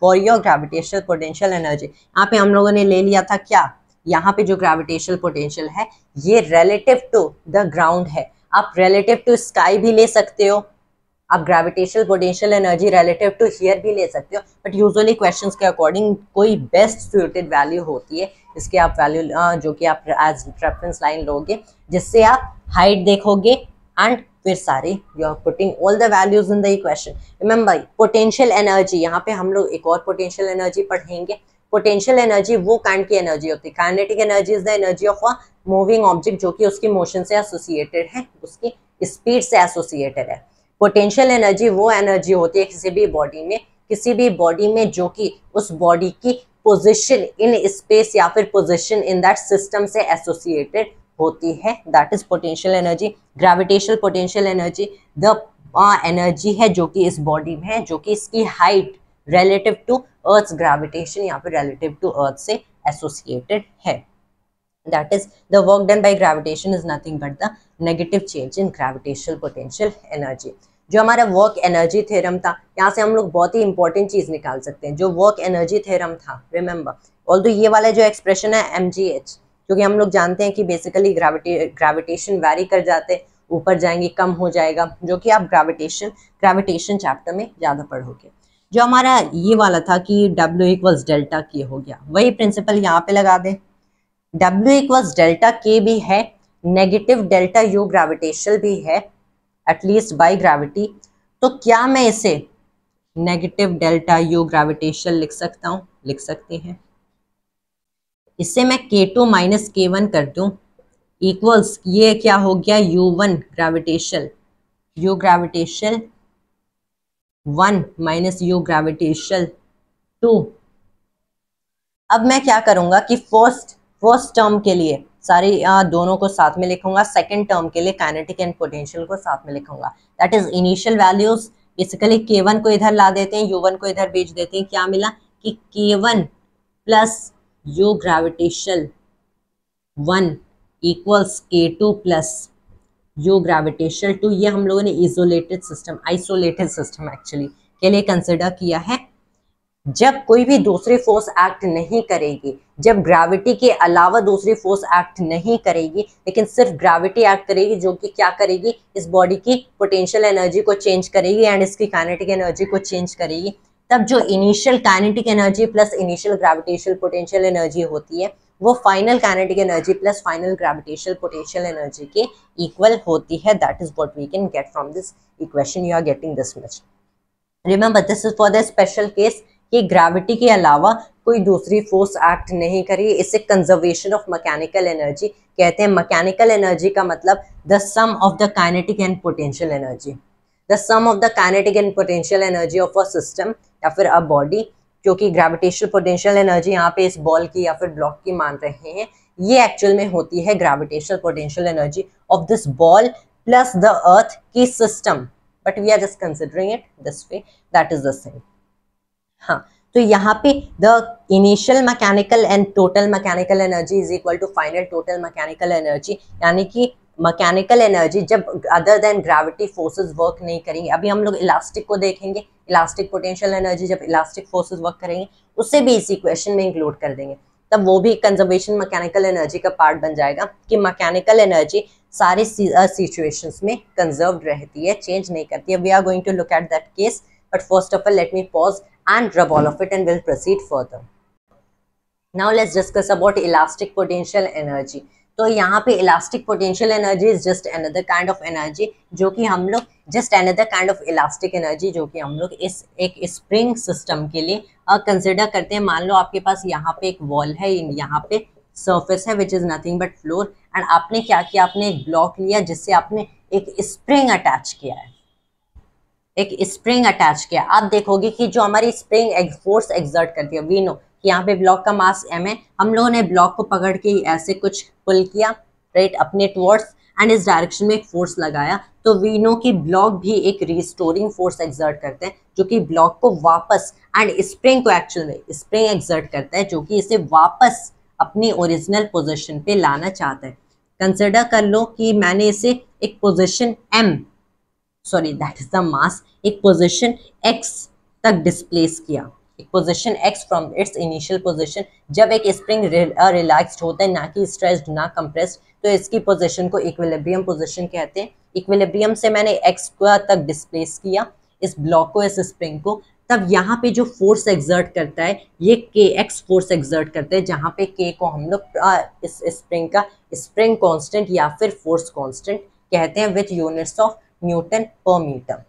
for your gravitational potential energy. यहाँ पे हम लोगों ने ले लिया था क्या, यहाँ पे जो ग्रेविटेशनल पोटेंशियल है ये रिलेटिव टू द ग्राउंड है। आप रिलेटिव टू स्काई भी ले सकते हो, आप gravitational potential energy relative to here भी ले सकते हो, बट यूजुअली क्वेश्चंस के अकॉर्डिंग कोई बेस्ट सूटेड वैल्यू होती है इसके आप वैल्यू जो कि आप एज रेफरेंस लाइन लोगे, जिससे आप हाइट देखोगे एंड फिर सारे you are putting all the values in the equation. Remember potential energy, यहाँ पे हम लोग एक और पोटेंशियल एनर्जी पढ़ेंगे। पोटेंशियल एनर्जी वो काइंड की एनर्जी होती है, kinetic energy is the energy of a moving object जो कि उसकी मोशन से एसोसिएटेड है, उसकी स्पीड से एसोसिएटेड है। पोटेंशियल एनर्जी वो एनर्जी होती है किसी भी बॉडी में जो कि उस बॉडी की पोजीशन इन स्पेस या फिर पोजीशन इन दैट सिस्टम से एसोसिएटेड होती है, that is potential energy. Gravitational potential energy the energy है जो कि इस बॉडी में है, जो कि इसकी height relative to earth's gravitation या फिर रिलेटिव टू अर्थ से एसोसिएटेड है। That is the work done by gravitation is nothing but the negative change in gravitational potential energy। जो हमारा वर्क एनर्जी थ्योरम था, यहाँ से हम लोग बहुत ही इंपॉर्टेंट चीज निकाल सकते हैं। जो वर्क एनर्जी थ्योरम था, रिमेंबर ऑल्दो ये वाला जो एक्सप्रेशन है mgh, क्योंकि हम लोग जानते हैं कि बेसिकली ग्रेविटेशन वैरी कर जाते हैं, ऊपर जाएंगे कम हो जाएगा, जो कि आप ग्रेविटेशन चैप्टर में ज्यादा पढ़ोगे। जो हमारा ये वाला था कि W इक्वल्स डेल्टा के हो गया, वही प्रिंसिपल यहाँ पे लगा दें। W इक्वल्स डेल्टा के भी है, नेगेटिव डेल्टा यू ग्रेविटेशनल भी है एटलीस्ट बाय ग्रेविटी, तो क्या मैं इसे नेगेटिव डेल्टा यू ग्रेविटेशनल लिख सकता हूँ? लिख सकते हैं। इससे मैं K2 माइनस K1 कर दूं इक्वल्स, ये क्या हो गया U1 gravitational, U gravitational 1 minus U gravitational 2। अब मैं क्या करूंगा कि फर्स्ट टर्म के लिए सारे दोनों को साथ में लिखूंगा, सेकंड टर्म के लिए काइनेटिक एंड पोटेंशियल को साथ में लिखूंगा। That is initial values, basically K1 को इधर ला देते हैं, U1 को इधर भेज देते हैं। क्या मिला कि K1 plus U gravitational 1 equals K2 plus U gravitational 2। ये हम लोगों ने आइसोलेटेड सिस्टम एक्चुअली के लिए कंसिडर किया है। जब कोई भी दूसरी फोर्स एक्ट नहीं करेगी, जब ग्रेविटी के अलावा दूसरी फोर्स एक्ट नहीं करेगी, लेकिन सिर्फ ग्रेविटी एक्ट करेगी, जो कि क्या करेगी, इस बॉडी की पोटेंशियल एनर्जी को चेंज करेगी एंड इसकी काइनेटिक एनर्जी को चेंज करेगी, तब जो initial kinetic energy plus initial gravitational potential energy होती है वो final kinetic energy plus final gravitational potential energy के इक्वल होती है। That is what we can get from this equation. You are getting this much. Remember this is for the special case कि gravity के अलावा कोई दूसरी force act नहीं करी, इसे कंजर्वेशन ऑफ मैकेनिकल एनर्जी कहते हैं। मैकेनिकल एनर्जी का मतलब the sum of the kinetic and potential energy, the sum of the kinetic and potential energy of a system या फिर अ बॉडी, क्योंकि ग्रेविटेशनल पोटेंशियल एनर्जी यहाँ पे इस बॉल की या फिर ब्लॉक की मान रहे हैं, ये एक्चुअल में होती है gravitational potential energy of this ball plus the earth की system, but we are just considering it this way, that is the same. हाँ, तो यहाँ पे the initial mechanical and total mechanical energy is equal to final total mechanical energy, यानी कि mechanical energy जब other than gravity forces work नहीं करेंगे, अभी हम लोग इलास्टिक को देखेंगे, इलास्टिक पोटेंशियल एनर्जी जब इलास्टिक फोर्सेस वर्क करेंगे उसे भी इस इक्वेशन में इंक्लूड कर देंगे, तब वो भी कंजर्वेशन मैकेनिकल एनर्जी का पार्ट बन जाएगा कि मैकेनिकल एनर्जी सारे सिचुएशंस में कंजर्व्ड रहती है, चेंज नहीं करती है। We are going to look at that case, but first of all let me pause and rub all of it and we'll proceed further. Now let's discuss about elastic potential energy. तो यहाँ पे elastic potential energy is just another kind of energy, जो कि हम लोग just another kind of elastic energy जो कि हम लोग इस एक spring system के लिए कंसिडर करते हैं। मान लो आपके पास यहाँ पे एक वॉल है, यहाँ पे surface है which is nothing but floor, and आपने क्या किया, आपने एक ब्लॉक लिया जिससे आपने एक स्प्रिंग अटैच किया है, एक स्प्रिंग अटैच किया। आप देखोगे कि जो हमारी स्प्रिंग फोर्स एक्सर्ट करती है, वी नो कि यहाँ पे ब्लॉक का मास m है, हम लोगों ने ब्लॉक को पकड़ के ऐसे कुछ पुल किया राइट अपने टुवर्ड्स एंड इस डायरेक्शन में एक फोर्स लगाया, तो वी नो कि ब्लॉक भी एक रिस्टोरिंग फोर्स एक्सर्ट करते हैं जो कि ब्लॉक को वापस, एंड स्प्रिंग को एक्चुअल में स्प्रिंग एक्सर्ट करता है जो कि इसे वापस अपनी ओरिजिनल पोजिशन पे लाना चाहता है। कंसिडर कर लो कि मैंने इसे एक position sorry that is the mass, एक पोजीशन x तक डिस्प्लेस किया, एक position x from its initial position. जब एक स्प्रिंग रिलैक्स्ड होता है, ना कि स्ट्रेस्ड ना कंप्रेस्ड, तो इसकी पोजीशन को इक्विलिब्रियम पोजीशन कहते हैं। इक्विलिब्रियम से मैंने x तक डिस्प्लेस किया इस ब्लॉक को, इस स्प्रिंग को, तब यहाँ पे जो फोर्स एक्सर्ट करता है ये kx फोर्स एक्सर्ट करता है, जहाँ पे k को हम लोग इस स्प्रिंग का स्प्रिंग कांस्टेंट या फिर फोर्स कांस्टेंट कहते हैं विथ यूनिट्स ऑफ न्यूटन पर मीटर,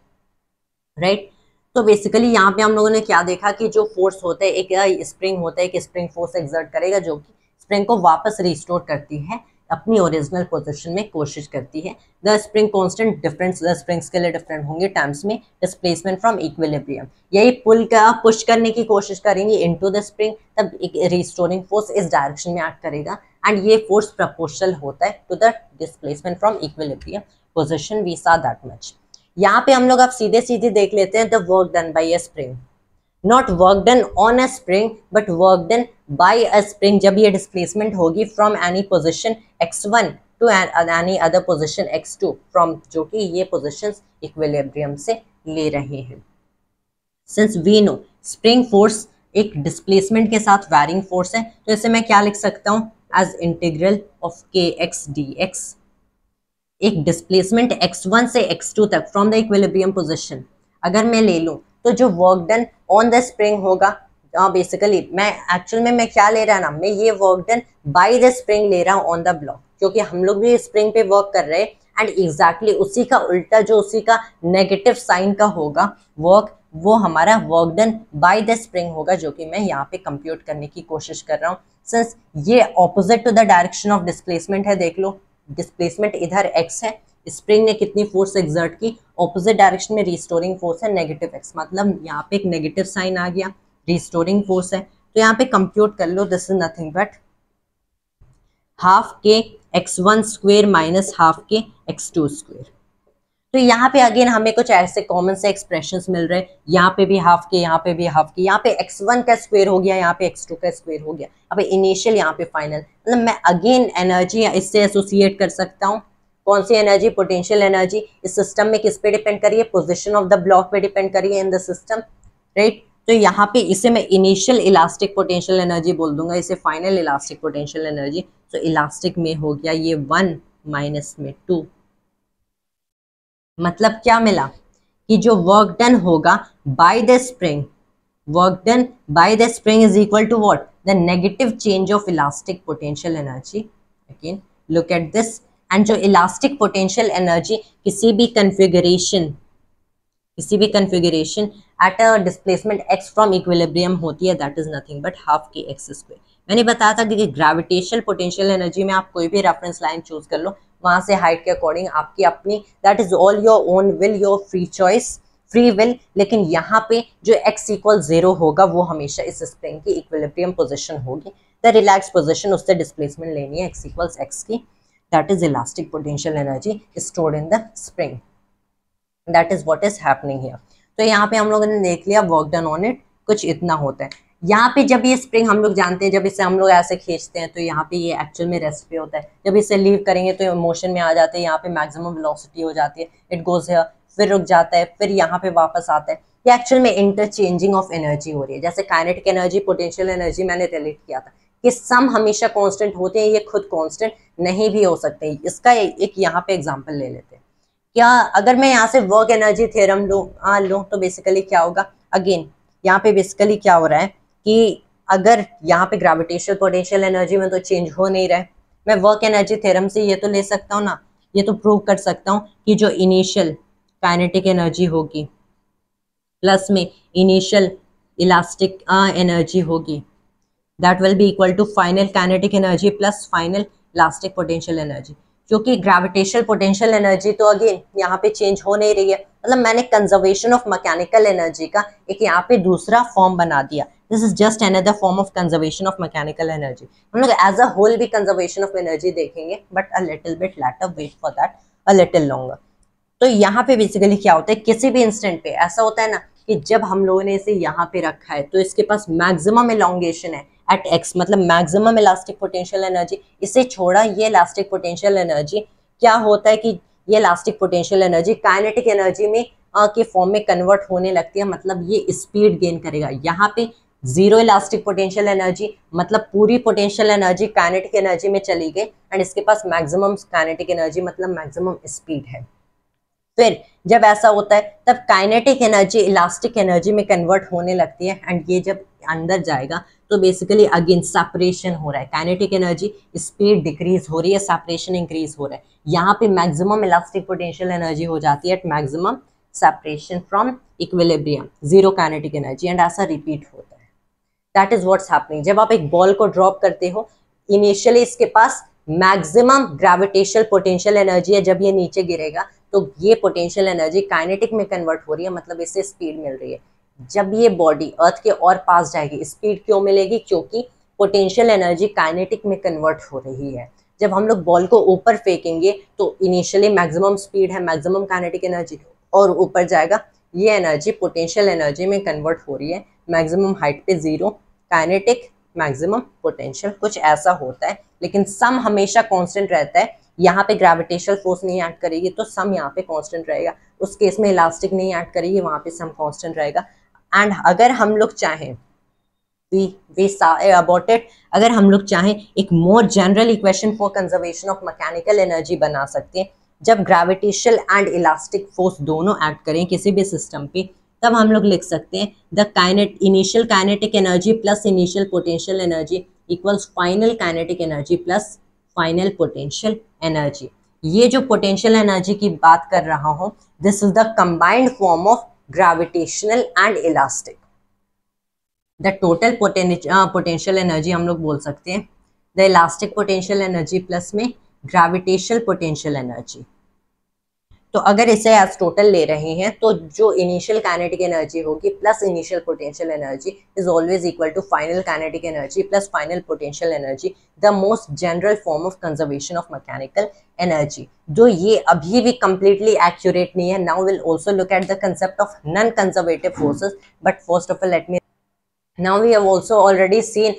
राइट। तो बेसिकली यहाँ पे हम लोगों ने क्या देखा कि जो फोर्स होता है, एक स्प्रिंग होता है, एक स्प्रिंग फोर्स एक्सर्ट करेगा जो कि स्प्रिंग को वापस रिस्टोर करती है अपनी ओरिजिनल पोजीशन में, कोशिश करती है। The spring constant difference the springs के लिए डिफरेंट होंगे टर्म्स में डिस्प्लेसमेंट फ्रॉम इक्विलिब्रियम, यही पुल का पुश करने की कोशिश करेंगे इनटू द स्प्रिंग, तब एक रिस्टोरिंग फोर्स इस डायरेक्शन में एक्ट करेगा, एंड ये फोर्स प्रोपोर्शनल होता है to the displacement from equilibrium position. We saw that much. यहाँ पे हम लोग अब सीधे सीधे देख लेते हैं the work done by a spring, not work done on a spring but work done by a spring, जब ये डिस्प्लेसमेंट होगी from any position x1 to any other position x2 from, जो कि ये पोजीशंस इक्विलिब्रियम से ले रहे हैं। Since we know spring force एक डिस्प्लेसमेंट के साथ वैरिंग फोर्स है, तो इसे मैं क्या लिख सकता हूँ as integral of kx dx, एक डिस्प्लेसमेंट x1 से x2 तक फ्रॉम द इक्विलिब्रियम पोजीशन अगर मैं ले लूँ, तो जो work done on the spring होगा, बेसिकली मैं एक्चुअल में मैं क्या ले रहा ना, मैं ये work done by the spring ले रहा हूँ ऑन द ब्लॉक, क्योंकि हम लोग भी स्प्रिंग पे वर्क कर रहे हैं, एंड एग्जैक्टली उसी का उल्टा जो उसी का नेगेटिव साइन का होगा वर्क, वो हमारा work done by the spring होगा, जो कि मैं यहाँ पे कंप्यूट करने की कोशिश कर रहा हूँ। सिंस ये opposite to the direction of displacement है, देख लो डिस्प्लेसमेंट इधर x है, स्प्रिंग ने कितनी फोर्स एक्सर्ट की, ऑपोजिट डायरेक्शन में रिस्टोरिंग फोर्स है नेगेटिव x, मतलब यहाँ पे एक नेगेटिव साइन आ गया, रिस्टोरिंग फोर्स है, तो यहाँ पे कंप्यूट कर लो, this is nothing but half के x1 स्क्वेयर माइनस हाफ के x2 स्क्वेयर। तो यहाँ पे अगेन हमें कुछ ऐसे कॉमन से एक्सप्रेशंस मिल रहे हैं, यहाँ पे भी हाफ के, यहाँ पे भी हाफ के, यहाँ पे x1 का स्क्वायर हो गया, यहाँ पे x2 का स्क्वायर हो गया, यहाँ पे इनिशियल, यहाँ पे फाइनल, मतलब मैं अगेन एनर्जी इससे एसोसिएट कर सकता हूँ। कौन सी एनर्जी? Potential energy. इस सिस्टम में किस पे डिपेंड करिए? पोजिशन ऑफ द ब्लॉक पे डिपेंड करिए इन द सिस्टम, राइट। तो यहाँ पे इसे मैं इनिशियल इलास्टिक पोटेंशियल एनर्जी बोल दूंगा, इसे फाइनल इलास्टिक पोटेंशियल एनर्जी। तो इलास्टिक में हो गया ये 1 माइनस में 2, मतलब क्या मिला कि जो वर्क डन होगा by the spring, work done by the spring is equal to what? The negative change of elastic potential energy. Again look at this, and जो इलास्टिक पोटेंशियल एनर्जी किसी भी configuration at a displacement x from equilibrium होती है, that is nothing but half k x square. मैंने बताया था कि gravitational potential energy में आप कोई भी रेफरेंस लाइन चूज कर लो, वहां से हाइट के अकॉर्डिंग आपकी अपनी, that is all your own will, your free choice, free will. लेकिन यहाँ पे जो x इक्वल 0 होगा वो हमेशा इस स्प्रिंग की इक्विलिब्रियम पोजीशन होगी, द रिलैक्स पोजीशन, उससे डिस्प्लेसमेंट लेनी है x इक्वल्स x की, that is elastic potential energy stored in the spring, that is what is happening here. तो यहाँ पे हम लोगों ने देख लिया वर्क डन ऑन इट, कुछ इतना होता है। यहाँ पे जब ये स्प्रिंग हम लोग जानते हैं, जब इसे हम लोग ऐसे खींचते हैं तो यहाँ पे ये एक्चुअल में रेस्ट पे होता है, जब इसे लीव करेंगे तो मोशन में आ जाते हैं, यहाँ पे मैक्सिमम वेलोसिटी हो जाती है, इट गोज हियर, फिर रुक जाता है, फिर यहाँ पे वापस आता है। ये एक्चुअल में इंटरचेंजिंग ऑफ एनर्जी हो रही है, जैसे काइनेटिक एनर्जी, पोटेंशियल एनर्जी मैंने रिलेट किया था कि सम हमेशा कांस्टेंट होते हैं, ये खुद कांस्टेंट नहीं भी हो सकते। इसका एक यहाँ पे एग्जांपल ले लेते हैं। क्या अगर मैं यहाँ से वर्क एनर्जी थ्योरम लूँ तो बेसिकली क्या होगा, अगेन यहाँ पे बेसिकली क्या हो रहा है कि अगर यहाँ पे ग्रेविटेशनल पोटेंशियल एनर्जी में तो चेंज हो नहीं रहा है, मैं वर्क एनर्जी थ्योरम से ये तो ले सकता हूँ ना, ये तो प्रूव कर सकता हूँ कि जो इनिशियल काइनेटिक एनर्जी होगी प्लस में इनिशियल इलास्टिक एनर्जी होगी, that will be equal to final kinetic energy plus final elastic potential energy. क्योंकि ग्रेविटेशनल पोटेंशियल एनर्जी तो अगेन यहाँ पे चेंज हो नहीं रही है, मतलब मैंने कंजर्वेशन ऑफ मैकेनिकल एनर्जी का एक यहाँ पे दूसरा फॉर्म बना दिया, this is just another form of conservation of mechanical energy. हम लोग एज अ होल भी कंजर्वेशन ऑफ एनर्जी देखेंगे, but a little bit later, wait for that a little longer. तो यहाँ पे बेसिकली क्या होता है, किसी भी इंस्टेंट पे ऐसा होता है ना कि जब हम लोगों ने इसे यहाँ पे रखा है तो इसके पास मैक्सिमम एलोंगेशन है एट x, मतलब मैक्सिमम इलास्टिक पोटेंशियल एनर्जी, इसे छोड़ा ये इलास्टिक पोटेंशियल एनर्जी क्या होता है कि ये elastic potential energy kinetic energy में के फॉर्म में कन्वर्ट होने लगती है, मतलब ये स्पीड गेन करेगा। यहाँ पे जीरो इलास्टिक पोटेंशियल एनर्जी, मतलब पूरी पोटेंशियल एनर्जी काइनेटिक एनर्जी में चली गई, एंड इसके पास मैक्सिमम काइनेटिक एनर्जी मतलब मैक्सिमम स्पीड है। फिर जब ऐसा होता है तब काइनेटिक एनर्जी इलास्टिक एनर्जी में कन्वर्ट होने लगती है, एंड ये जब अंदर जाएगा तो बेसिकली अगेन सेपरेशन हो रहा है, काइनेटिक एनर्जी स्पीड डिक्रीज हो रही है, सेपरेशन इंक्रीज हो रहा है। यहाँ पे मैक्सिमम इलास्टिक पोटेंशियल एनर्जी हो जाती है at maximum separation from equilibrium, zero kinetic energy, and ऐसा रिपीट होता है। That is what's happening. जब आप एक बॉल को ड्रॉप करते हो, इनिशियली इसके पास मैक्सिमम ग्रेविटेशनल पोटेंशियल एनर्जी है, जब ये नीचे गिरेगा तो ये पोटेंशियल एनर्जी काइनेटिक में कन्वर्ट हो रही है, मतलब इससे स्पीड मिल रही है। जब ये बॉडी अर्थ के और पास जाएगी, स्पीड क्यों मिलेगी, क्योंकि पोटेंशियल एनर्जी काइनेटिक में कन्वर्ट हो रही है। जब हम लोग बॉल को ऊपर फेंकेंगे तो इनिशियली मैक्सिमम स्पीड है, मैक्सिमम काइनेटिक एनर्जी, और ऊपर जाएगा ये एनर्जी पोटेंशियल एनर्जी में कन्वर्ट हो रही है, मैक्सिमम हाइट पे जीरो काइनेटिक, मैक्सिमम पोटेंशियल, कुछ ऐसा होता है। लेकिन सम हमेशा कांस्टेंट रहता है, यहाँ पे ग्रेविटेशनल फोर्स नहीं ऐड करेगी तो सम यहाँ पे कांस्टेंट रहेगा, उस केस में इलास्टिक नहीं ऐड करेगी, वहां पे सम कांस्टेंट रहेगा। एंड अगर हम लोग चाहें अबाउट इट, अगर हम लोग चाहें एक more general equation for conservation of mechanical energy बना सकते हैं, जब ग्रेविटेशनल एंड इलास्टिक फोर्स दोनों ऐड करें किसी भी सिस्टम पे, तब हम लोग लिख सकते हैं the initial kinetic energy plus initial potential energy equals final kinetic energy plus final potential energy. ये जो पोटेंशियल एनर्जी की बात कर रहा हूं, this is the combined form of gravitational and elastic. The total potential energy हम लोग बोल सकते हैं the elastic potential energy plus में ग्रेविटेशनल पोटेंशियल एनर्जी। तो अगर इसे एज टोटल ले रहे हैं तो जो इनिशियल काइनेटिक एनर्जी होगी plus initial potential energy is always equal to final kinetic energy plus final potential energy, the most general form of conservation of mechanical energy. जो ये अभी भी कंप्लीटली एक्यूरेट नहीं है। Now will also look at the concept of non conservative forces, but first of all let me now we have also already seen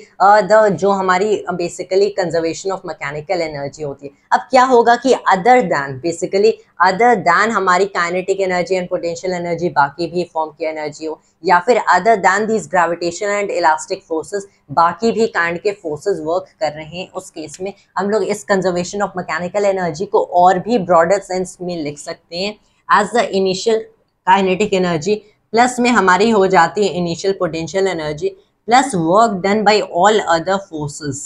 the जो हमारी basically conservation of mechanical energy होती है। अब क्या होगा कि other than हमारी kinetic energy and potential energy बाकी भी form की energy हो, या फिर other than these gravitation and elastic forces बाकी भी kind के forces work कर रहे हैं, उस केस में हम लोग इस conservation of mechanical energy को और भी broader sense में लिख सकते हैं as the initial kinetic energy plus में हमारी हो जाती है initial potential energy plus work done by all other forces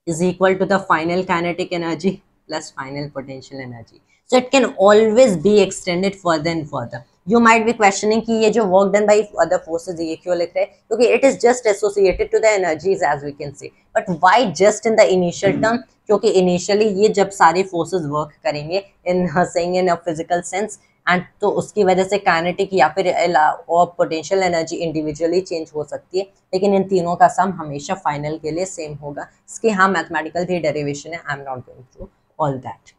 is equal to the final kinetic energy plus final potential energy. So it can always be extended further and further. You might be questioning कि ये जो work done by other forces ये क्यों लिख रहे हैं, क्योंकि it is just associated to the energies as we can see, but why just in the initial term, क्योंकि इनिशियली ये जब सारे फोर्सेज वर्क करेंगे in saying in a physical sense and, तो उसकी वजह से काइनेटिक या फिर और पोटेंशियल एनर्जी इंडिविजुअली चेंज हो सकती है, लेकिन इन तीनों का सम हमेशा फाइनल के लिए सेम होगा। इसकी हाँ मैथमेटिकल भी डेरिवेशन है, I am not going through all that.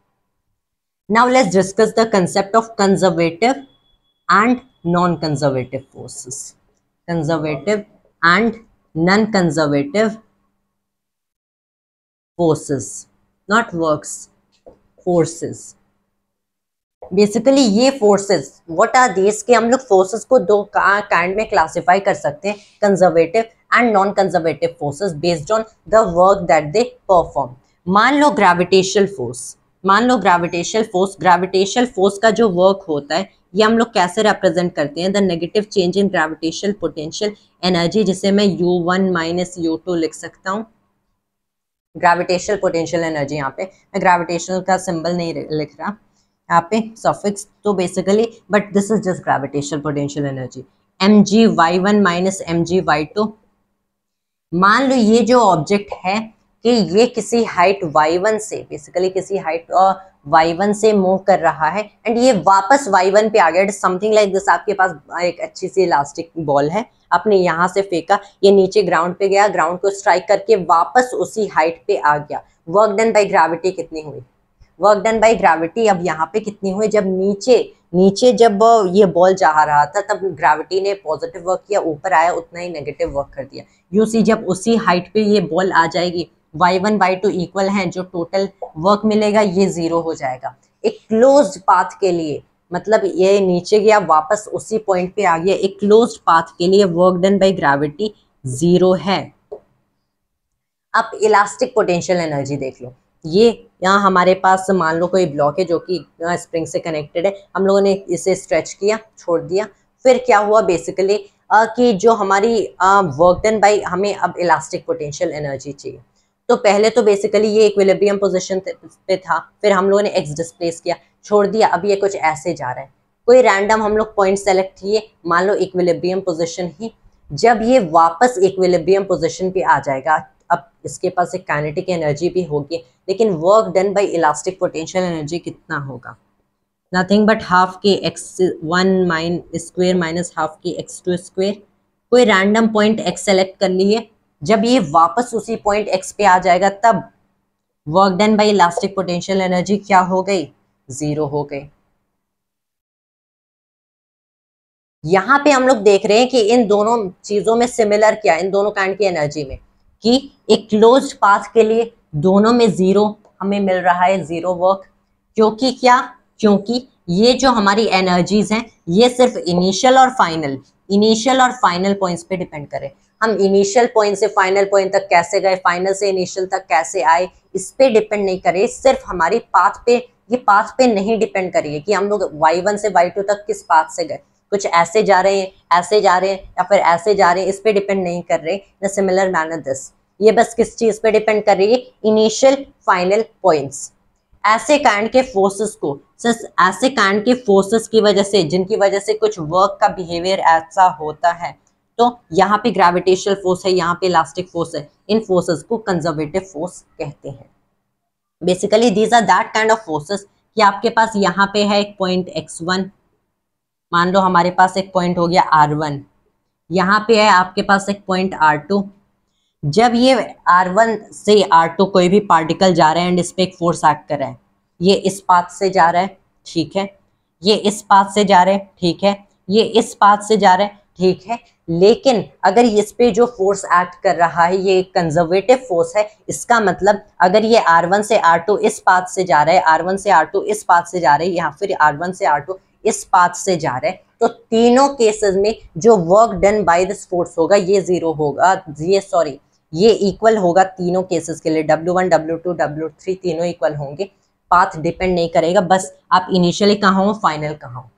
Now let's discuss the concept of conservative and non-conservative forces. Conservative and non-conservative forces, not works, forces. Basically ये फोर्सेस व्हाट आर दीज के हम लोग forces को दो kind में classify कर सकते हैं, conservative and non conservative forces based on the work that they perform. मान लो ग्रेविटेशनल फोर्स, ग्रेविटेशनल फोर्स का जो वर्क होता है ये हम लोग कैसे रिप्रेजेंट करते हैं, the negative change in gravitational potential energy, जिसे मैं U1 माइनस U2 लिख सकता हूँ। ग्रेविटेशनल पोटेंशियल एनर्जी, यहाँ पे मैं ग्रेविटेशनल का सिंबल नहीं लिख रहा, यहाँ पे सफिक्स, तो basically but this is just gravitational potential energy, mgy1 minus mgy2। मान लो ये जो ऑब्जेक्ट है कि ये किसी हाइट y1 से, बेसिकली किसी हाइट y1 से मूव कर रहा है एंड ये वापस y1 पे आ गया, समथिंग लाइक दिस। आपके पास एक अच्छी सी इलास्टिक बॉल है, आपने यहाँ से फेंका, ये नीचे ग्राउंड पे गया, ग्राउंड को स्ट्राइक करके वापस उसी हाइट पे आ गया। वर्क डन बाय ग्रेविटी कितनी हुई, वर्क डन बाय ग्रेविटी अब यहाँ पे कितनी हुई, जब नीचे जब ये बॉल जा रहा था तब ग्रेविटी ने पॉजिटिव वर्क किया, ऊपर आया उतना ही नेगेटिव वर्क कर दिया। यू सी जब उसी हाइट पे ये बॉल आ जाएगी, y1 y2 इक्वल हैं, जो टोटल वर्क मिलेगा ये 0 हो जाएगा। एक क्लोज्ड पाथ के लिए, मतलब ये नीचे गया वापस उसी पॉइंट पे आ गया, एक क्लोज्ड पाथ के लिए वर्क डन बाय ग्रेविटी 0 है। अब इलास्टिक पोटेंशियल एनर्जी देख लो, ये यहाँ हमारे पास मान लो कोई ब्लॉक है जो कि स्प्रिंग से कनेक्टेड है, हम लोगों ने इसे स्ट्रेच किया, छोड़ दिया, फिर क्या हुआ बेसिकली कि जो हमारी वर्क डन बाय, हमें अब इलास्टिक पोटेंशियल एनर्जी चाहिए। तो पहले तो बेसिकली ये इक्विलिब्रियम पोजीशन पे था, फिर हम लोगों ने एक्स डिस्प्लेस किया, छोड़ दिया, अब ये कुछ ऐसे जा रहा है। कोई रैंडम हम लोग पॉइंट सेलेक्ट किए, मान लो इक्विलिब्रियम पोजीशन ही, जब ये वापस इक्विलिब्रियम पोजीशन पे आ जाएगा, अब इसके पास एक काइनेटिक एनर्जी भी होगी, लेकिन work done bye elastic potential energy कितना होगा, नथिंग बट हाफ के x1 स्क्वायर माइनस हाफ के x2 स्क्वायर। कोई रैंडम पॉइंट x सेलेक्ट कर लिए, जब ये वापस उसी पॉइंट x पे आ जाएगा तब work done bye elastic potential energy क्या हो गई, 0 हो गई। यहाँ पे हम लोग देख रहे हैं कि इन दोनों चीजों में सिमिलर क्या है, इन दोनों काइंड की एनर्जी में, कि एक क्लोज्ड पाथ के लिए दोनों में 0 हमें मिल रहा है, 0 वर्क। क्योंकि क्या, क्योंकि ये जो हमारी एनर्जीज हैं ये सिर्फ इनिशियल और फाइनल पॉइंट्स पे डिपेंड करें। हम इनिशियल पॉइंट से फाइनल पॉइंट तक कैसे गए, फाइनल से इनिशियल तक कैसे आए, इस पे डिपेंड नहीं करे, सिर्फ हमारी पाथ पे, ये पाथ पे नहीं डिपेंड करिए कि हम लोग y1 से y2 तक किस पाथ से गए, कुछ ऐसे जा रहे हैं, ऐसे जा रहे हैं या फिर ऐसे जा रहे हैं, इस पे डिपेंड नहीं कर रहे। इन सिमिलर मैनर दिस, ये बस किस चीज पे डिपेंड कर रही है, इनिशियल फाइनल पॉइंट्स। ऐसे काइंड के फोर्सेस को, ऐसे काइंड के फोर्सेस की वजह से, जिनकी वजह से कुछ वर्क का बिहेवियर ऐसा होता है, तो यहाँ पे ग्रेविटेशनल फोर्स है, यहाँ पे इलास्टिक फोर्स है, इन फोर्सेस को कंजर्वेटिव फोर्स कहते हैं। Basically these are that kind of forces कि आपके पास यहाँ पे है एक पॉइंट x1, मान लो हमारे पास एक पॉइंट हो गया r1, यहाँ पे है आपके पास एक पॉइंट r2। जब ये r1 से r2 कोई भी पार्टिकल जा रहा है एंड इस पे एक फोर्स एक्ट कर रहा है, ये इस पाथ से जा रहा है, ठीक है, ये इस पाथ से जा रहे हैं, ठीक है, ये इस पाथ से जा रहे हैं, ठीक है, लेकिन अगर इस पे जो फोर्स एक्ट कर रहा है ये एक कंजर्वेटिव फोर्स है, इसका मतलब अगर ये r1 से r2 इस पाथ से जा रहा है, r1 से r2 इस पाथ से जा रहे हैं, या फिर r1 से r2 इस पाथ से जा रहे हैं, तो तीनों केसेस में जो work done by this force होगा ये 0 होगा, ये इक्वल होगा तीनों केसेस के लिए, W1 W2 W3 तीनों इक्वल होंगे, पाथ डिपेंड नहीं करेगा, बस आप इनिशियली कहाँ हो, फाइनल कहाँ हो,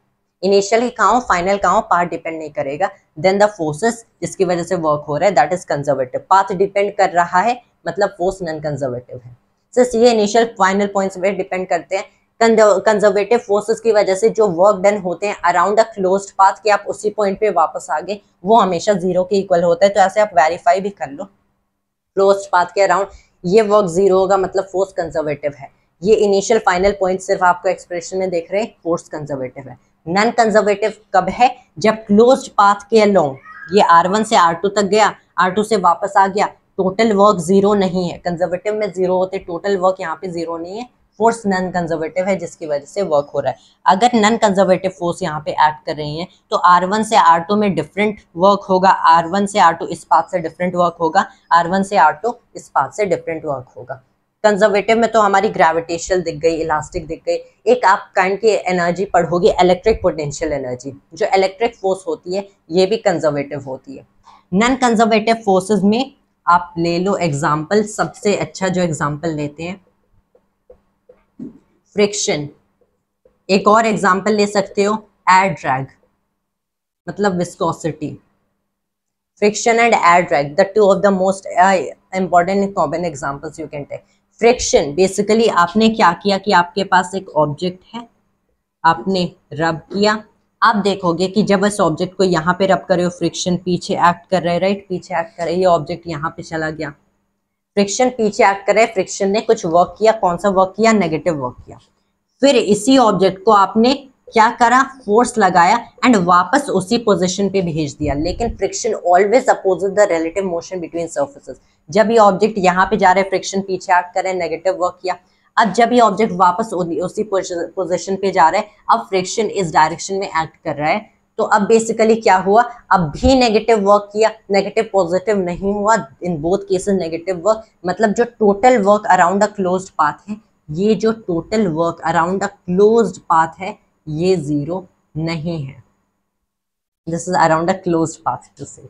इनिशियली कहाँ हो, फाइनल कहाँ हो, पाथ डिपेंड नहीं करेगा। देन द फोर्सेस जिसकी वजह से वर्क हो रहा है that is conservative, path depend कर रहा है मतलब फोर्स नॉन कंजर्वेटिव है। सिर्फ ये इनिशियल फाइनल पॉइंट्स पे डिपेंड करते हैं, कंजर्वेटिव फोर्सेस की वजह से जो वर्क डन होते हैं अराउंड अ क्लोज्ड पाथ कि आप उसी पॉइंट पे वापस आ गए, वो हमेशा जीरो के इक्वल होता है। तो ऐसे आप वेरीफाई भी कर लो, क्लोज्ड पाथ के अराउंड ये वर्क जीरो होगा, मतलब फोर्स कंजर्वेटिव है। ये इनिशियल फाइनल पॉइंट सिर्फ आपको एक्सप्रेशन में देख रहे हैं, फोर्स कंजर्वेटिव है। नॉन कंजर्वेटिव कब है? जब क्लोज्ड पाथ के अलोंग ये R1 से R2 तक गया, R2 से वापस आ गया, टोटल वर्क जीरो नहीं है। कंजर्वेटिव में जीरो होते, टोटल वर्क यहाँ पे जीरो नहीं है, फोर्स नॉन कंजर्वेटिव है जिसकी वजह से वर्क हो रहा है। अगर नॉन कंजर्वेटिव फोर्स यहाँ पे एक्ट कर रही है तो R1 से R2 में डिफरेंट वर्क होगा, R1 से R2 इस पाथ से डिफरेंट वर्क होगा, R1 से R2 इस पाथ से डिफरेंट वर्क होगा। कंजर्वेटिव में तो हमारी ग्रेविटेशनल दिख गई, इलास्टिक दिख गई। एक आप काइंड की एनर्जी पढ़ोगे, इलेक्ट्रिक पोटेंशियल एनर्जी, जो इलेक्ट्रिक फोर्स होती है ये भी कंजर्वेटिव होती है। नॉन कंजर्वेटिव फोर्सेस में आप ले लो एग्जाम्पल, सबसे अच्छा जो एग्जाम्पल लेते हैं फ्रिक्शन। एक और एग्जाम्पल ले सकते हो एयर ड्रैग, मतलब viscosity. Friction and air drag, the two of the most important common examples you can take. Friction basically आपने क्या किया कि आपके पास एक ऑब्जेक्ट है, आपने रब किया, आप देखोगे कि जब इस ऑब्जेक्ट को यहाँ पे रब करे हो फ्रिक्शन पीछे एक्ट कर रहा है, राइट, पीछे एक्ट कर रहा है, ये ऑब्जेक्ट यहाँ पे चला गया, फ्रिक्शन पीछे एक्ट कर रहा है, फ्रिक्शन ने कुछ वर्क किया, कौन सा वर्क किया? नेगेटिव वर्क किया। फिर इसी ऑब्जेक्ट को आपने क्या करा? फोर्स लगाया एंड वापस उसी पोजीशन पे भेज दिया। लेकिन friction always opposes the relative motion between surfaces. जब ये ऑब्जेक्ट यहाँ पे जा रहा है, फ्रिक्शन पीछे एक्ट कर रहा है, नेगेटिव वर्क किया। अब जब ये ऑब्जेक्ट वापस उसी पोजीशन पे जा रहा है, अब फ्रिक्शन इस डायरेक्शन में एक्ट कर रहा है, तो अब बेसिकली क्या हुआ? अब भी नेगेटिव वर्क किया, नेगेटिव पॉजिटिव नहीं हुआ, in both cases negative work. मतलब जो total work around a closed path है, ये जो total work around a closed path है ये जीरो नहीं है। This is around a closed path to say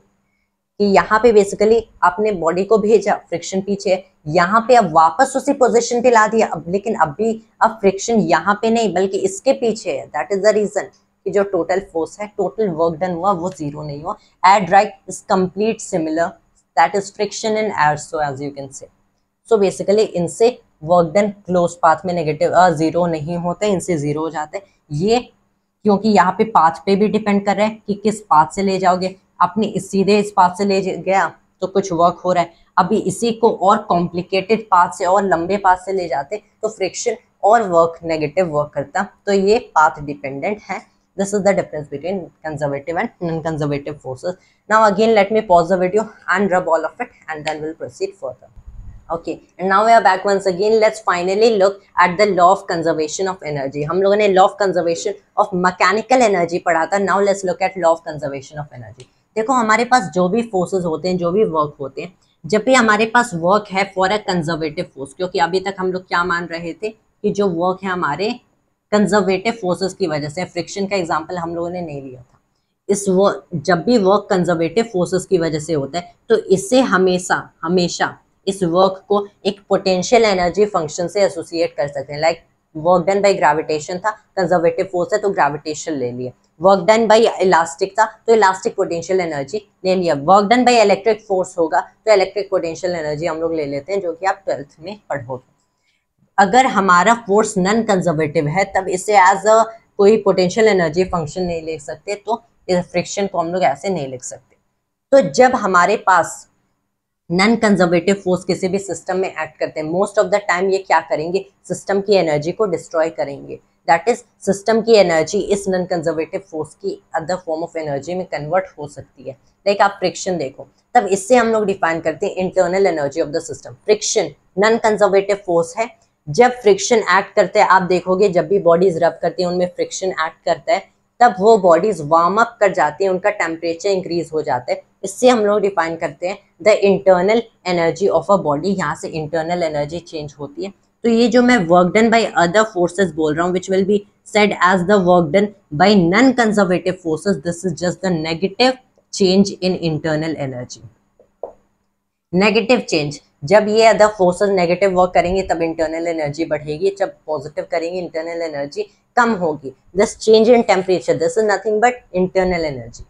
कि यहाँ पे बेसिकली आपने बॉडी को भेजा, फ्रिक्शन पीछे, यहाँ पे अब वापस उसी पोजीशन पे ला दिया। अब लेकिन अब फ्रिक्शन यहाँ पे नहीं बल्कि इसके पीछे है। दैट इज द रीजन कि जो टोटल फोर्स है, टोटल वर्क डन हुआ, वो जीरो नहीं हुआ। Air drag is complete similar, that is friction in air, so as you can say. So basically इनसे वर्क डन क्लोज पाथ में negative zero नहीं होते, इनसे जीरो हो जाते हैं। ये क्योंकि यहाँ पे पाथ पे भी डिपेंड कर रहा है कि किस पाथ से ले जाओगे। अपने सीधे इस पाथ से ले गया तो कुछ वर्क हो रहा है, अभी इसी को और कॉम्प्लिकेटेड पाथ से और लंबे पाथ से ले जाते तो फ्रिक्शन और वर्क नेगेटिव वर्क करता। तो ये पाथ डिपेंडेंट है। This is the difference between conservative and non-conservative forces. Now again let me pause the video and rub all of it and then we'll proceed further. Okay, and now we are back once again. Let's finally look at the law of conservation of energy. हम लोगों ने law of conservation of mechanical energy पढ़ा था. Now let's look at law of conservation of energy. देखो हमारे पास जो भी forces होते हैं, जो भी work होते हैं, जब भी हमारे पास work है for a conservative force, क्योंकि अभी तक हम लोग क्या मान रहे थे कि जो work है हमारे कंजर्वेटिव फोर्सेस की वजह से, फ्रिक्शन का एग्जांपल हम लोगों ने नहीं लिया था। इस जब भी वर्क कंजर्वेटिव फोर्सेस की वजह से होता है तो इससे हमेशा इस वर्क को एक पोटेंशियल एनर्जी फंक्शन से एसोसिएट कर सकते हैं। Like work done by gravitation था, कंजर्वेटिव फोर्स है तो ग्रेविटेशन ले लिया। वर्क डन बाय इलास्टिक था तो इलास्टिक पोटेंशियल एनर्जी ले लिया। Work done by electric force होगा तो इलेक्ट्रिक पोटेंशियल एनर्जी हम लोग ले लेते हैं, जो कि आप 12th में पढ़ोगे। अगर हमारा फोर्स नॉन कंजर्वेटिव है तब इसे एज अ कोई पोटेंशियल एनर्जी फंक्शन नहीं लिख सकते, तो फ्रिक्शन को हम लोग ऐसे नहीं लिख सकते। तो जब हमारे पास नॉन कंजर्वेटिव फोर्स किसी भी सिस्टम में एक्ट करते हैं, मोस्ट ऑफ द टाइम ये क्या करेंगे? सिस्टम की एनर्जी को डिस्ट्रॉय करेंगे। दैट इज सिस्टम की एनर्जी इस नॉन कंजर्वेटिव फोर्स की अदर फॉर्म ऑफ एनर्जी में कन्वर्ट हो सकती है। लाइक आप फ्रिक्शन देखो, तब इससे हम लोग डिफाइन करते हैं internal energy of the system. Friction non conservative force है। जब फ्रिक्शन एक्ट करते हैं, आप देखोगे जब भी बॉडीज रब करती हैं उनमें फ्रिक्शन एक्ट करता है, तब वो बॉडीज वार्म अप कर जाती हैं, उनका टेम्परेचर इंक्रीज हो जाता है। इससे हम लोग डिफाइन करते हैं the internal energy of a body. यहाँ से इंटरनल एनर्जी चेंज होती है। तो ये जो मैं work done by other forces बोल रहा हूँ, which will be said as the work done by non conservative forces, this is just the negative change in internal energy. Negative change, जब ये अदर फोर्सेस नेगेटिव वर्क करेंगे तब internal energy बढ़ेगी, जब positive करेंगे इंटरनल एनर्जी कम होगी। This change in temperature, this is nothing but internal energy.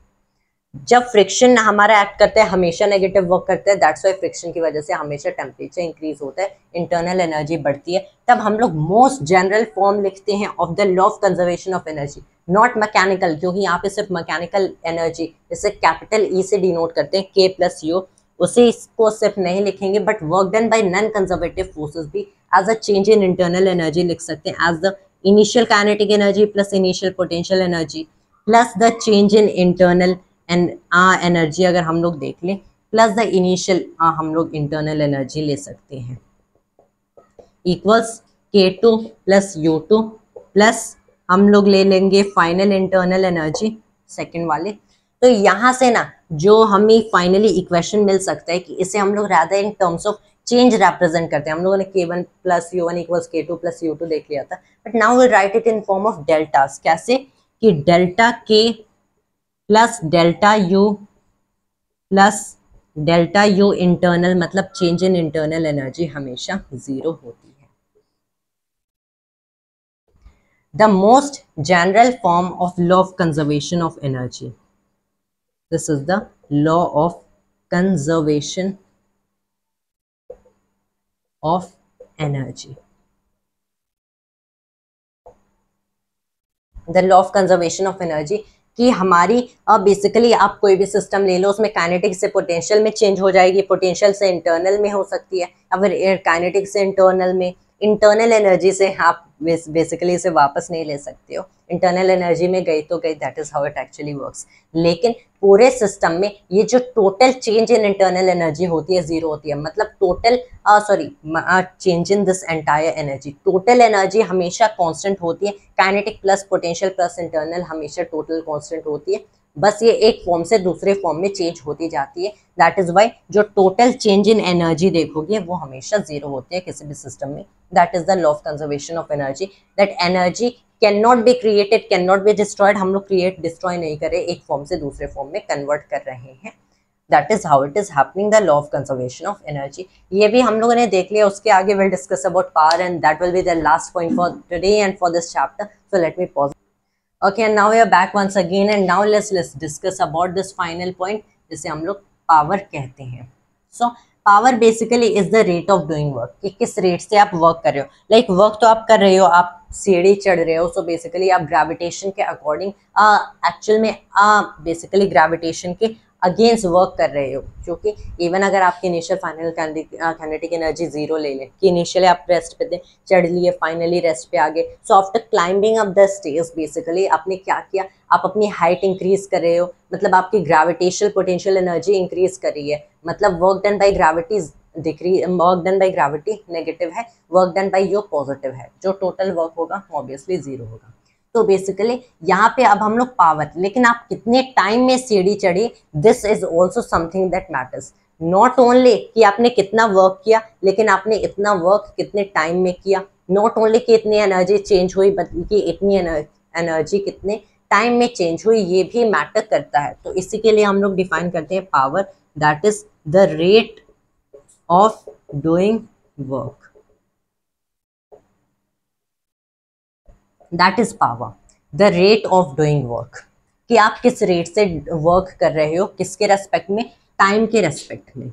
जब friction हमारा एक्ट करता है हमेशा नेगेटिव वर्क करता है, दैट्स वाई फ्रिक्शन की वजह से हमेशा टेम्परेचर इंक्रीज होता है, इंटरनल एनर्जी बढ़ती है। तब हम लोग मोस्ट जनरल फॉर्म लिखते हैं of the law of conservation of energy, not mechanical, क्योंकि यहाँ पे सिर्फ मैकेनिकल एनर्जी जैसे कैपिटल ई से डिनोट करते हैं के प्लस यू, उसे इसको सिर्फ नहीं लिखेंगे, बट work done by non conservative forces भी as a change in internal energy लिख सकते हैं, as the initial kinetic energy plus initial potential energy plus the change in internal energy अगर हम लोग देख लें, प्लस द इनिशियल हम लोग इंटरनल एनर्जी ले सकते हैं, equals K2 plus U2 plus हम लोग ले लेंगे फाइनल इंटरनल एनर्जी सेकेंड वाले। तो यहाँ से ना जो हमें फाइनली इक्वेशन मिल सकता है कि इसे हम लोग rather in terms of change represent करते हैं। हम लोगों ने K1 plus U1 equals K2 plus U2 देख लिया था, but now will write it in form of deltas. कैसे कि delta K plus delta U plus delta U internal, मतलब चेंज इन इंटरनल एनर्जी हमेशा जीरो होती है। The most general form of law of conservation of energy. This is the law of conservation of energy. The law of conservation of energy कि हमारी basically आप कोई भी system ले लो, उसमें काइनेटिक से पोटेंशियल में चेंज हो जाएगी, पोटेंशियल से इंटरनल में हो सकती है, या फिर काइनेटिक से इंटरनल में, इंटरनल एनर्जी से आप बेसिकली इसे वापस नहीं ले सकते हो, इंटरनल एनर्जी में गई तो गई, that is how it actually works. लेकिन पूरे सिस्टम में ये जो total change in internal energy होती है जीरो होती है, मतलब total change in this entire energy, total energy हमेशा कांस्टेंट होती है, kinetic plus potential plus internal हमेशा टोटल कांस्टेंट होती है, बस ये एक फॉर्म से दूसरे फॉर्म में चेंज होती जाती है। दैट इज वाई जो टोटल चेंज इन एनर्जी देखोगे वो हमेशा जीरो होती है किसी भी सिस्टम में। That is the law of conservation of energy, that energy can not be created, can not be destroyed. हम लोग क्रिएट डिस्ट्रॉय नहीं कर रहे, एक फॉर्म से दूसरे फॉर्म में कन्वर्ट कर रहे हैं। That is how it is happening, the law of conservation of energy. ये भी हम लोगों ने देख लिया, उसके आगे will discuss about power and that will be the last point for today and for this chapter. So let me pause. Okay, and now we are back once again and now let's discuss about this final point जिसे हम लोग power कहते हैं। So power basically is the rate of doing work, कि किस rate से आप work कर रहे हो। लाइक वर्क तो आप कर रहे हो, आप सीढ़ी चढ़ रहे हो, सो बेसिकली आप ग्रेविटेशन के अकॉर्डिंग एक्चुअल में बेसिकली ग्रेविटेशन के अगेंस्ट वर्क कर रहे हो, क्योंकि इवन अगर आपकी initial final kinetic energy zero ले लें कि इनिशियली आप रेस्ट पे थे, चढ़ लिए, फाइनली रेस्ट पे आ गए, so after climbing up the stage basically आपने क्या किया, आप अपनी हाइट इंक्रीज कर रहे हो, मतलब आपकी ग्रेविटेशनल पोटेंशियल एनर्जी इंक्रीज कर रही है, मतलब work done by gravity decrease, work done by gravity negative है, work done by your positive है, जो टोटल वर्क होगा ऑब्वियसली जीरो होगा। तो बेसिकली यहाँ पे अब हम लोग पावर, लेकिन आप कितने टाइम में सीढ़ी चढ़ी, this is also something that matters. Not only कि आपने कितना वर्क किया, लेकिन आपने इतना वर्क कितने टाइम में किया, नॉट ओनली कि इतनी एनर्जी चेंज हुई, बल्कि इतनी एनर्जी कितने टाइम में चेंज हुई, ये भी मैटर करता है। तो इसी के लिए हम लोग डिफाइन करते हैं power, that is the rate of doing work, that is power, the rate of doing work, कि आप किस रेट से वर्क कर रहे हो, किसके रेस्पेक्ट में, टाइम के रेस्पेक्ट में।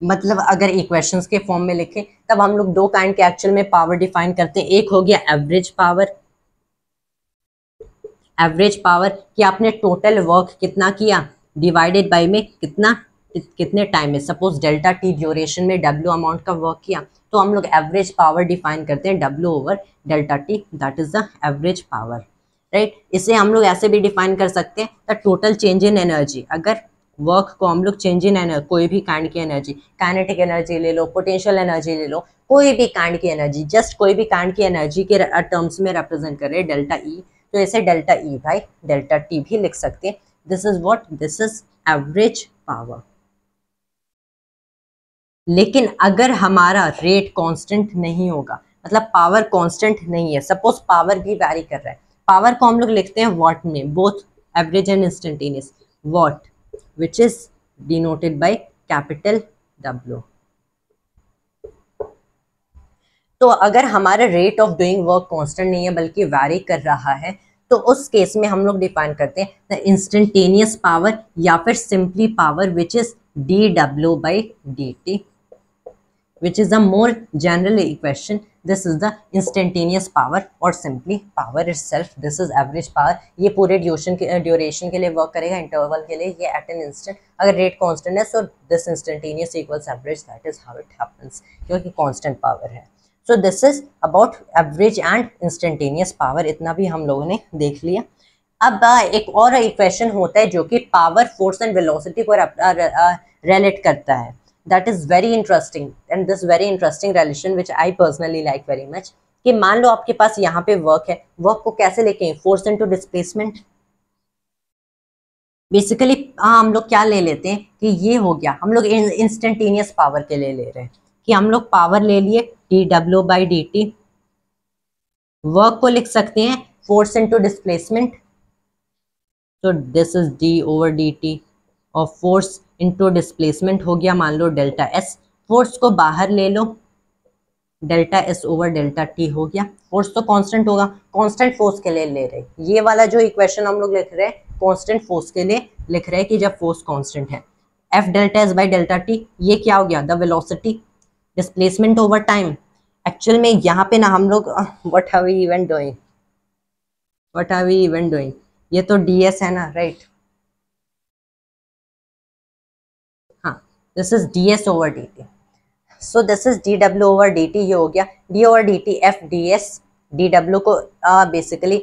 मतलब अगर इक्वेशंस के फॉर्म में लिखें तब हम लोग दो काइंड के एक्चुअल में पावर डिफाइन करते हैं। एक हो गया एवरेज पावर, एवरेज पावर कि आपने टोटल वर्क कितना किया डिवाइडेड बाय में कितने टाइम में। सपोज डेल्टा टी ड्यूरेशन में डब्ल्यू अमाउंट का वर्क किया, तो हम लोग एवरेज पावर डिफाइन करते हैं W over delta T, that is the average power, right. इसे हम लोग ऐसे भी डिफाइन कर सकते हैं the total change in energy. अगर वर्क को हम लोग चेंज इन एनर्जी, कोई भी काइंड की एनर्जी, काइनेटिक एनर्जी ले लो, पोटेंशियल एनर्जी ले लो, कोई भी काइंड की एनर्जी, जस्ट कोई भी काइंड की एनर्जी के टर्म्स में रिप्रेजेंट कर रहे हैं डेल्टा ई, तो इसे delta E by delta T भी लिख सकते हैं। This is what, this is average power. लेकिन अगर हमारा रेट कांस्टेंट नहीं होगा, मतलब पावर कांस्टेंट नहीं है, सपोज पावर भी वैरी कर रहा है, पावर को हम लोग लिखते हैं वॉट में, both average and instantaneous, what which is denoted by capital W। तो अगर हमारा rate of doing work constant नहीं है बल्कि वैरी कर रहा है, तो उस केस में हम लोग डिफाइन करते हैं द इंस्टेंटेनियस पावर या फिर simply power which is dw/dt, which is a more general equation. This is the instantaneous power or simply power itself. This is average power. ये पूरे ड्यूरेशन के लिए वर्क करेगा, इंटरवल के लिए, ये एट एन इंस्टेंट. अगर रेट कांस्टेंट है so this instantaneous equals average. That is how it happens, क्योंकि कांस्टेंट पावर है. सो this is about average and instantaneous power. इतना भी हम लोगों ने देख लिया. अब एक और इक्वेशन होता है जो कि पावर, फोर्स एंड वेलोसिटी को रिलेट करता है. That is very interesting, and this very interesting relation which I personally like very much. कि मान लो आपके पास यहाँ पे वर्क है, वर्क को कैसे लेके फोर्स इनटू डिस्प्लेसमेंट. बेसिकली हम लोग क्या ले लेते हैं कि ये हो गया, हम लोग इंस्टेंटेनियस पावर के लिए ले रहे हैं कि हम लोग पावर ले लिए dw/dt. वर्क को लिख सकते हैं फोर्स इनटू डिस्प्लेसमेंट. तो दिस इज d/dt और फोर्स इनटू डिस्प्लेसमेंट हो गया मान लो डेल्टा एस. फोर्स को बाहर ले लो, delta S over delta T हो गया. फोर्स तो कांस्टेंट होगा, कांस्टेंट फोर्स के लिए ले रहे हैं. ये वाला जो इक्वेशन हम लोग लिख रहे हैं कांस्टेंट फोर्स के लिए लिख रहे हैं कि जब फोर्स कांस्टेंट है. F delta S by delta T, ये क्या हो गया, the velocity. Displacement over time. Actual में यहाँ पे ना हम लोग what are we even doing, ये तो डी एस है ना, right. This is ds over dt. So this is dw over dt. ये हो गया d over dt f ds. dw को basically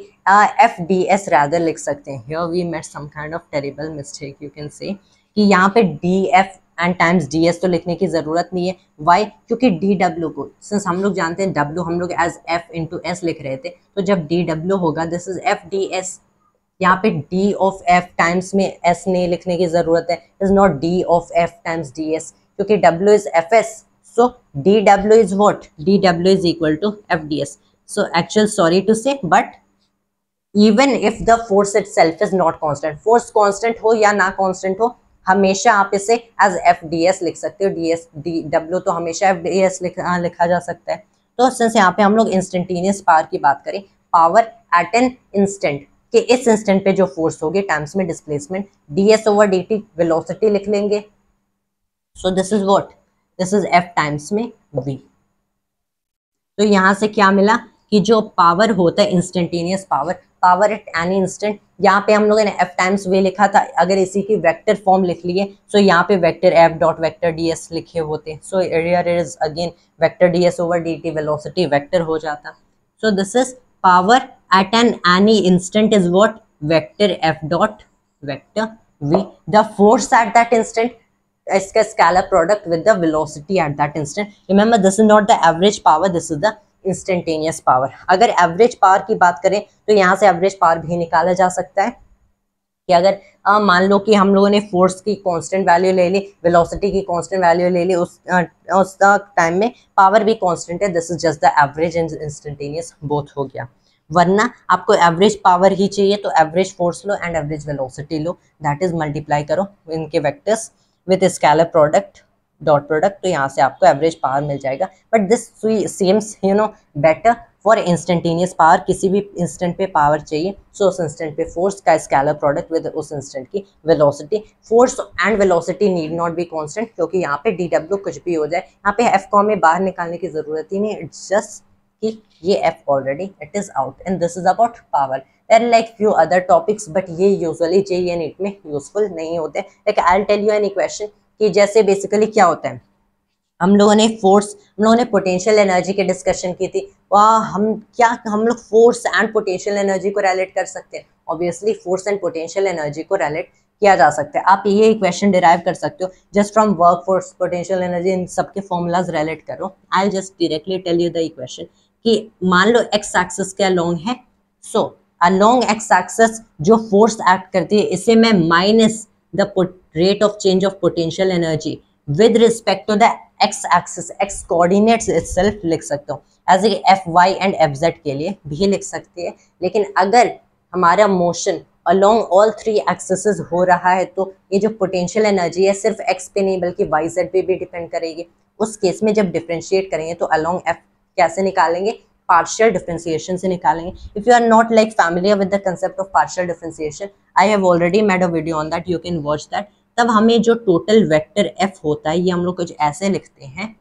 f ds rather लिख सकते हैं. Here we made some kind of terrible mistake, you can say, कि यहाँ पे df and times ds तो लिखने की ज़रूरत नहीं है. Why? क्योंकि dw को since हम लोग जानते हैं w हम लोग as f into s लिख रहे थे, तो जब dw होगा this is f ds. यहाँ पे d of f टाइम्स में s नहीं लिखने की जरूरत है, is not d of f times ds, क्योंकि w is fs. so dw is what? dw is equal to fds. so actual sorry to say but even if the force itself is not constant, force constant हो या ना constant हो, हमेशा आप इसे as fds लिख सकते हो. ds dw तो हमेशा fds लिखा जा सकता है. तो सिंस यहाँ पे हम लोग इंस्टेंटेनियस पावर की बात करें, पावर एट एन इंस्टेंट, कि इस इंस्टेंट पे जो फोर्स होगी टाइम्स में displacement, ds over dt velocity लिख लेंगे. सो this is what, this is f times में v. तो यहाँ से क्या मिला कि जो पावर होता है instantaneous power, power at any instant, यहाँ पे हम लोगों ने f टाइम्स v लिखा था. अगर इसी की वेक्टर फॉर्म लिख लिए सो यहाँ पे vector f dot vector ds लिखे होते. So here is again vector ds over dt, velocity vector हो जाता. सो this is power at an any instant is what? Vector f dot vector v. The force at that instant is a scalar product with the velocity at that instant. Remember, this is not the average power, this is the instantaneous power. अगर average power की बात करें तो यहाँ से average power भी निकाला जा सकता है कि अगर मान लो कि हम लोगों ने फोर्स की कांस्टेंट वैल्यू ले ली, वेलोसिटी की कांस्टेंट वैल्यू ले ली, उस टाइम में पावर भी कांस्टेंट है. This is just the average and instantaneous, both हो गया. वरना आपको एवरेज पावर ही चाहिए तो एवरेज फोर्स लो एंड एवरेज वेलोसिटी लो, दैट इज मल्टीप्लाई करो इनके vectors with scalar product dot product, तो यहाँ से आपको एवरेज पावर मिल जाएगा. But this seems better for instantaneous power. किसी भी इंस्टेंट पे पावर चाहिए सो उस इंस्टेंट पे फोर्स का स्केलर प्रोडक्ट विद उस इंस्टेंट की velocity. Force and velocity need not be constant, क्योंकि यहाँ पे dw कुछ भी हो जाए, यहाँ पे f को हमें बाहर निकालने की जरूरत ही नहीं. इट्स जस्ट कि ये f already it is out and this is about power. There like few other topics but ये यूजुअली JEE नीट में यूजफुल नहीं होते. Like I will tell you an equation कि जैसे बेसिकली क्या होता है, हम लोगों ने पोटेंशियल एनर्जी की डिस्कशन की थी. हम लोग फोर्स एंड पोटेंशियल एनर्जी को रिलेट कर सकते हैं. Obviously force and potential energy को रिलेट किया जा सकता है. आप ये इक्वेशन डिराइव कर सकते हो just from work, force, potential energy, इन सबके फॉर्मूलाज रिलेट करो. I will just directly tell you the equation कि मान लो एक्स एक्सिस के अलोंग है. सो अलोंग एक्स एक्सिस जो फोर्स एक्ट करती है इसे मैं minus the rate of change of potential energy with respect to the X axis, X coordinates itself लिख सकता हूँ. As a fy and fz के लिए भी लिख सकते हैं. लेकिन अगर हमारा motion along all three axis हो रहा है तो ये जो पोटेंशियल एनर्जी है सिर्फ x पे नहीं बल्कि yz पे भी डिपेंड करेगी. उस केस में जब डिफरेंशिएट करेंगे तो अलोंग f कैसे निकालेंगे पार्शियल डिफरेंशिएशन से निकालेंगे. If you are not like familiar with the concept of partial differentiation, I have already made a video on that, you can watch that. तब हमें जो टोटल वेक्टर एफ होता है, ये हम लोग कुछ ऐसे लिखते हैं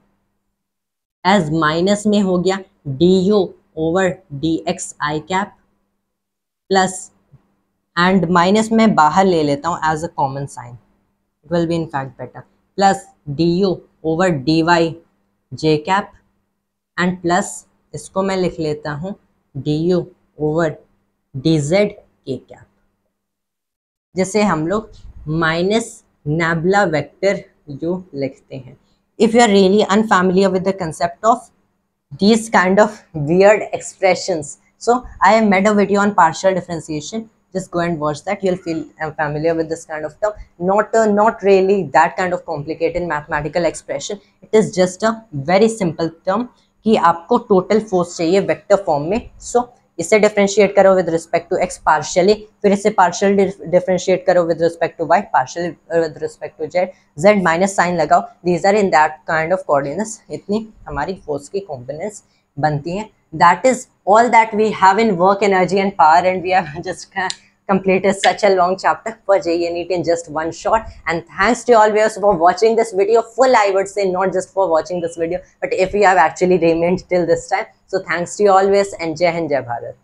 एज माइनस में हो गया d u over d x i cap plus, and minus में बाहर ले लेता हूँ as a common sign, it will be in fact better, plus d u over d y j cap and plus इसको मैं लिख लेता हूँ d u over d z के कैप, जैसे हम लोग माइनस नेबुला वेक्टर यू लिखते हैं. If you are really unfamiliar with the concept of these kind of weird expressions, so I have made a video on partial differentiation, just go and watch that, you'll feel familiar with this kind of term. Not really that kind of complicated mathematical expression, it is just a very simple term कि आपको total force चाहिए vector form में. So इसे differentiate करो with respect to X partially, फिर इसे partial differentiate करो with respect to Y, partial with respect to Z, Z minus sign लगाओ, these are in that kind of coordinates. इतनी हमारी फोर्स की कंपोनेंट्स बनती हैं. That is all that we have in work, energy and power, and we have just completed such a long chapter for JEE NEET in just one shot. And thanks to all viewers for watching this video full, I would say, not just for watching this video, but if you have actually remained till this time. So thanks to you always, and Jai Hind, Jai Bharat.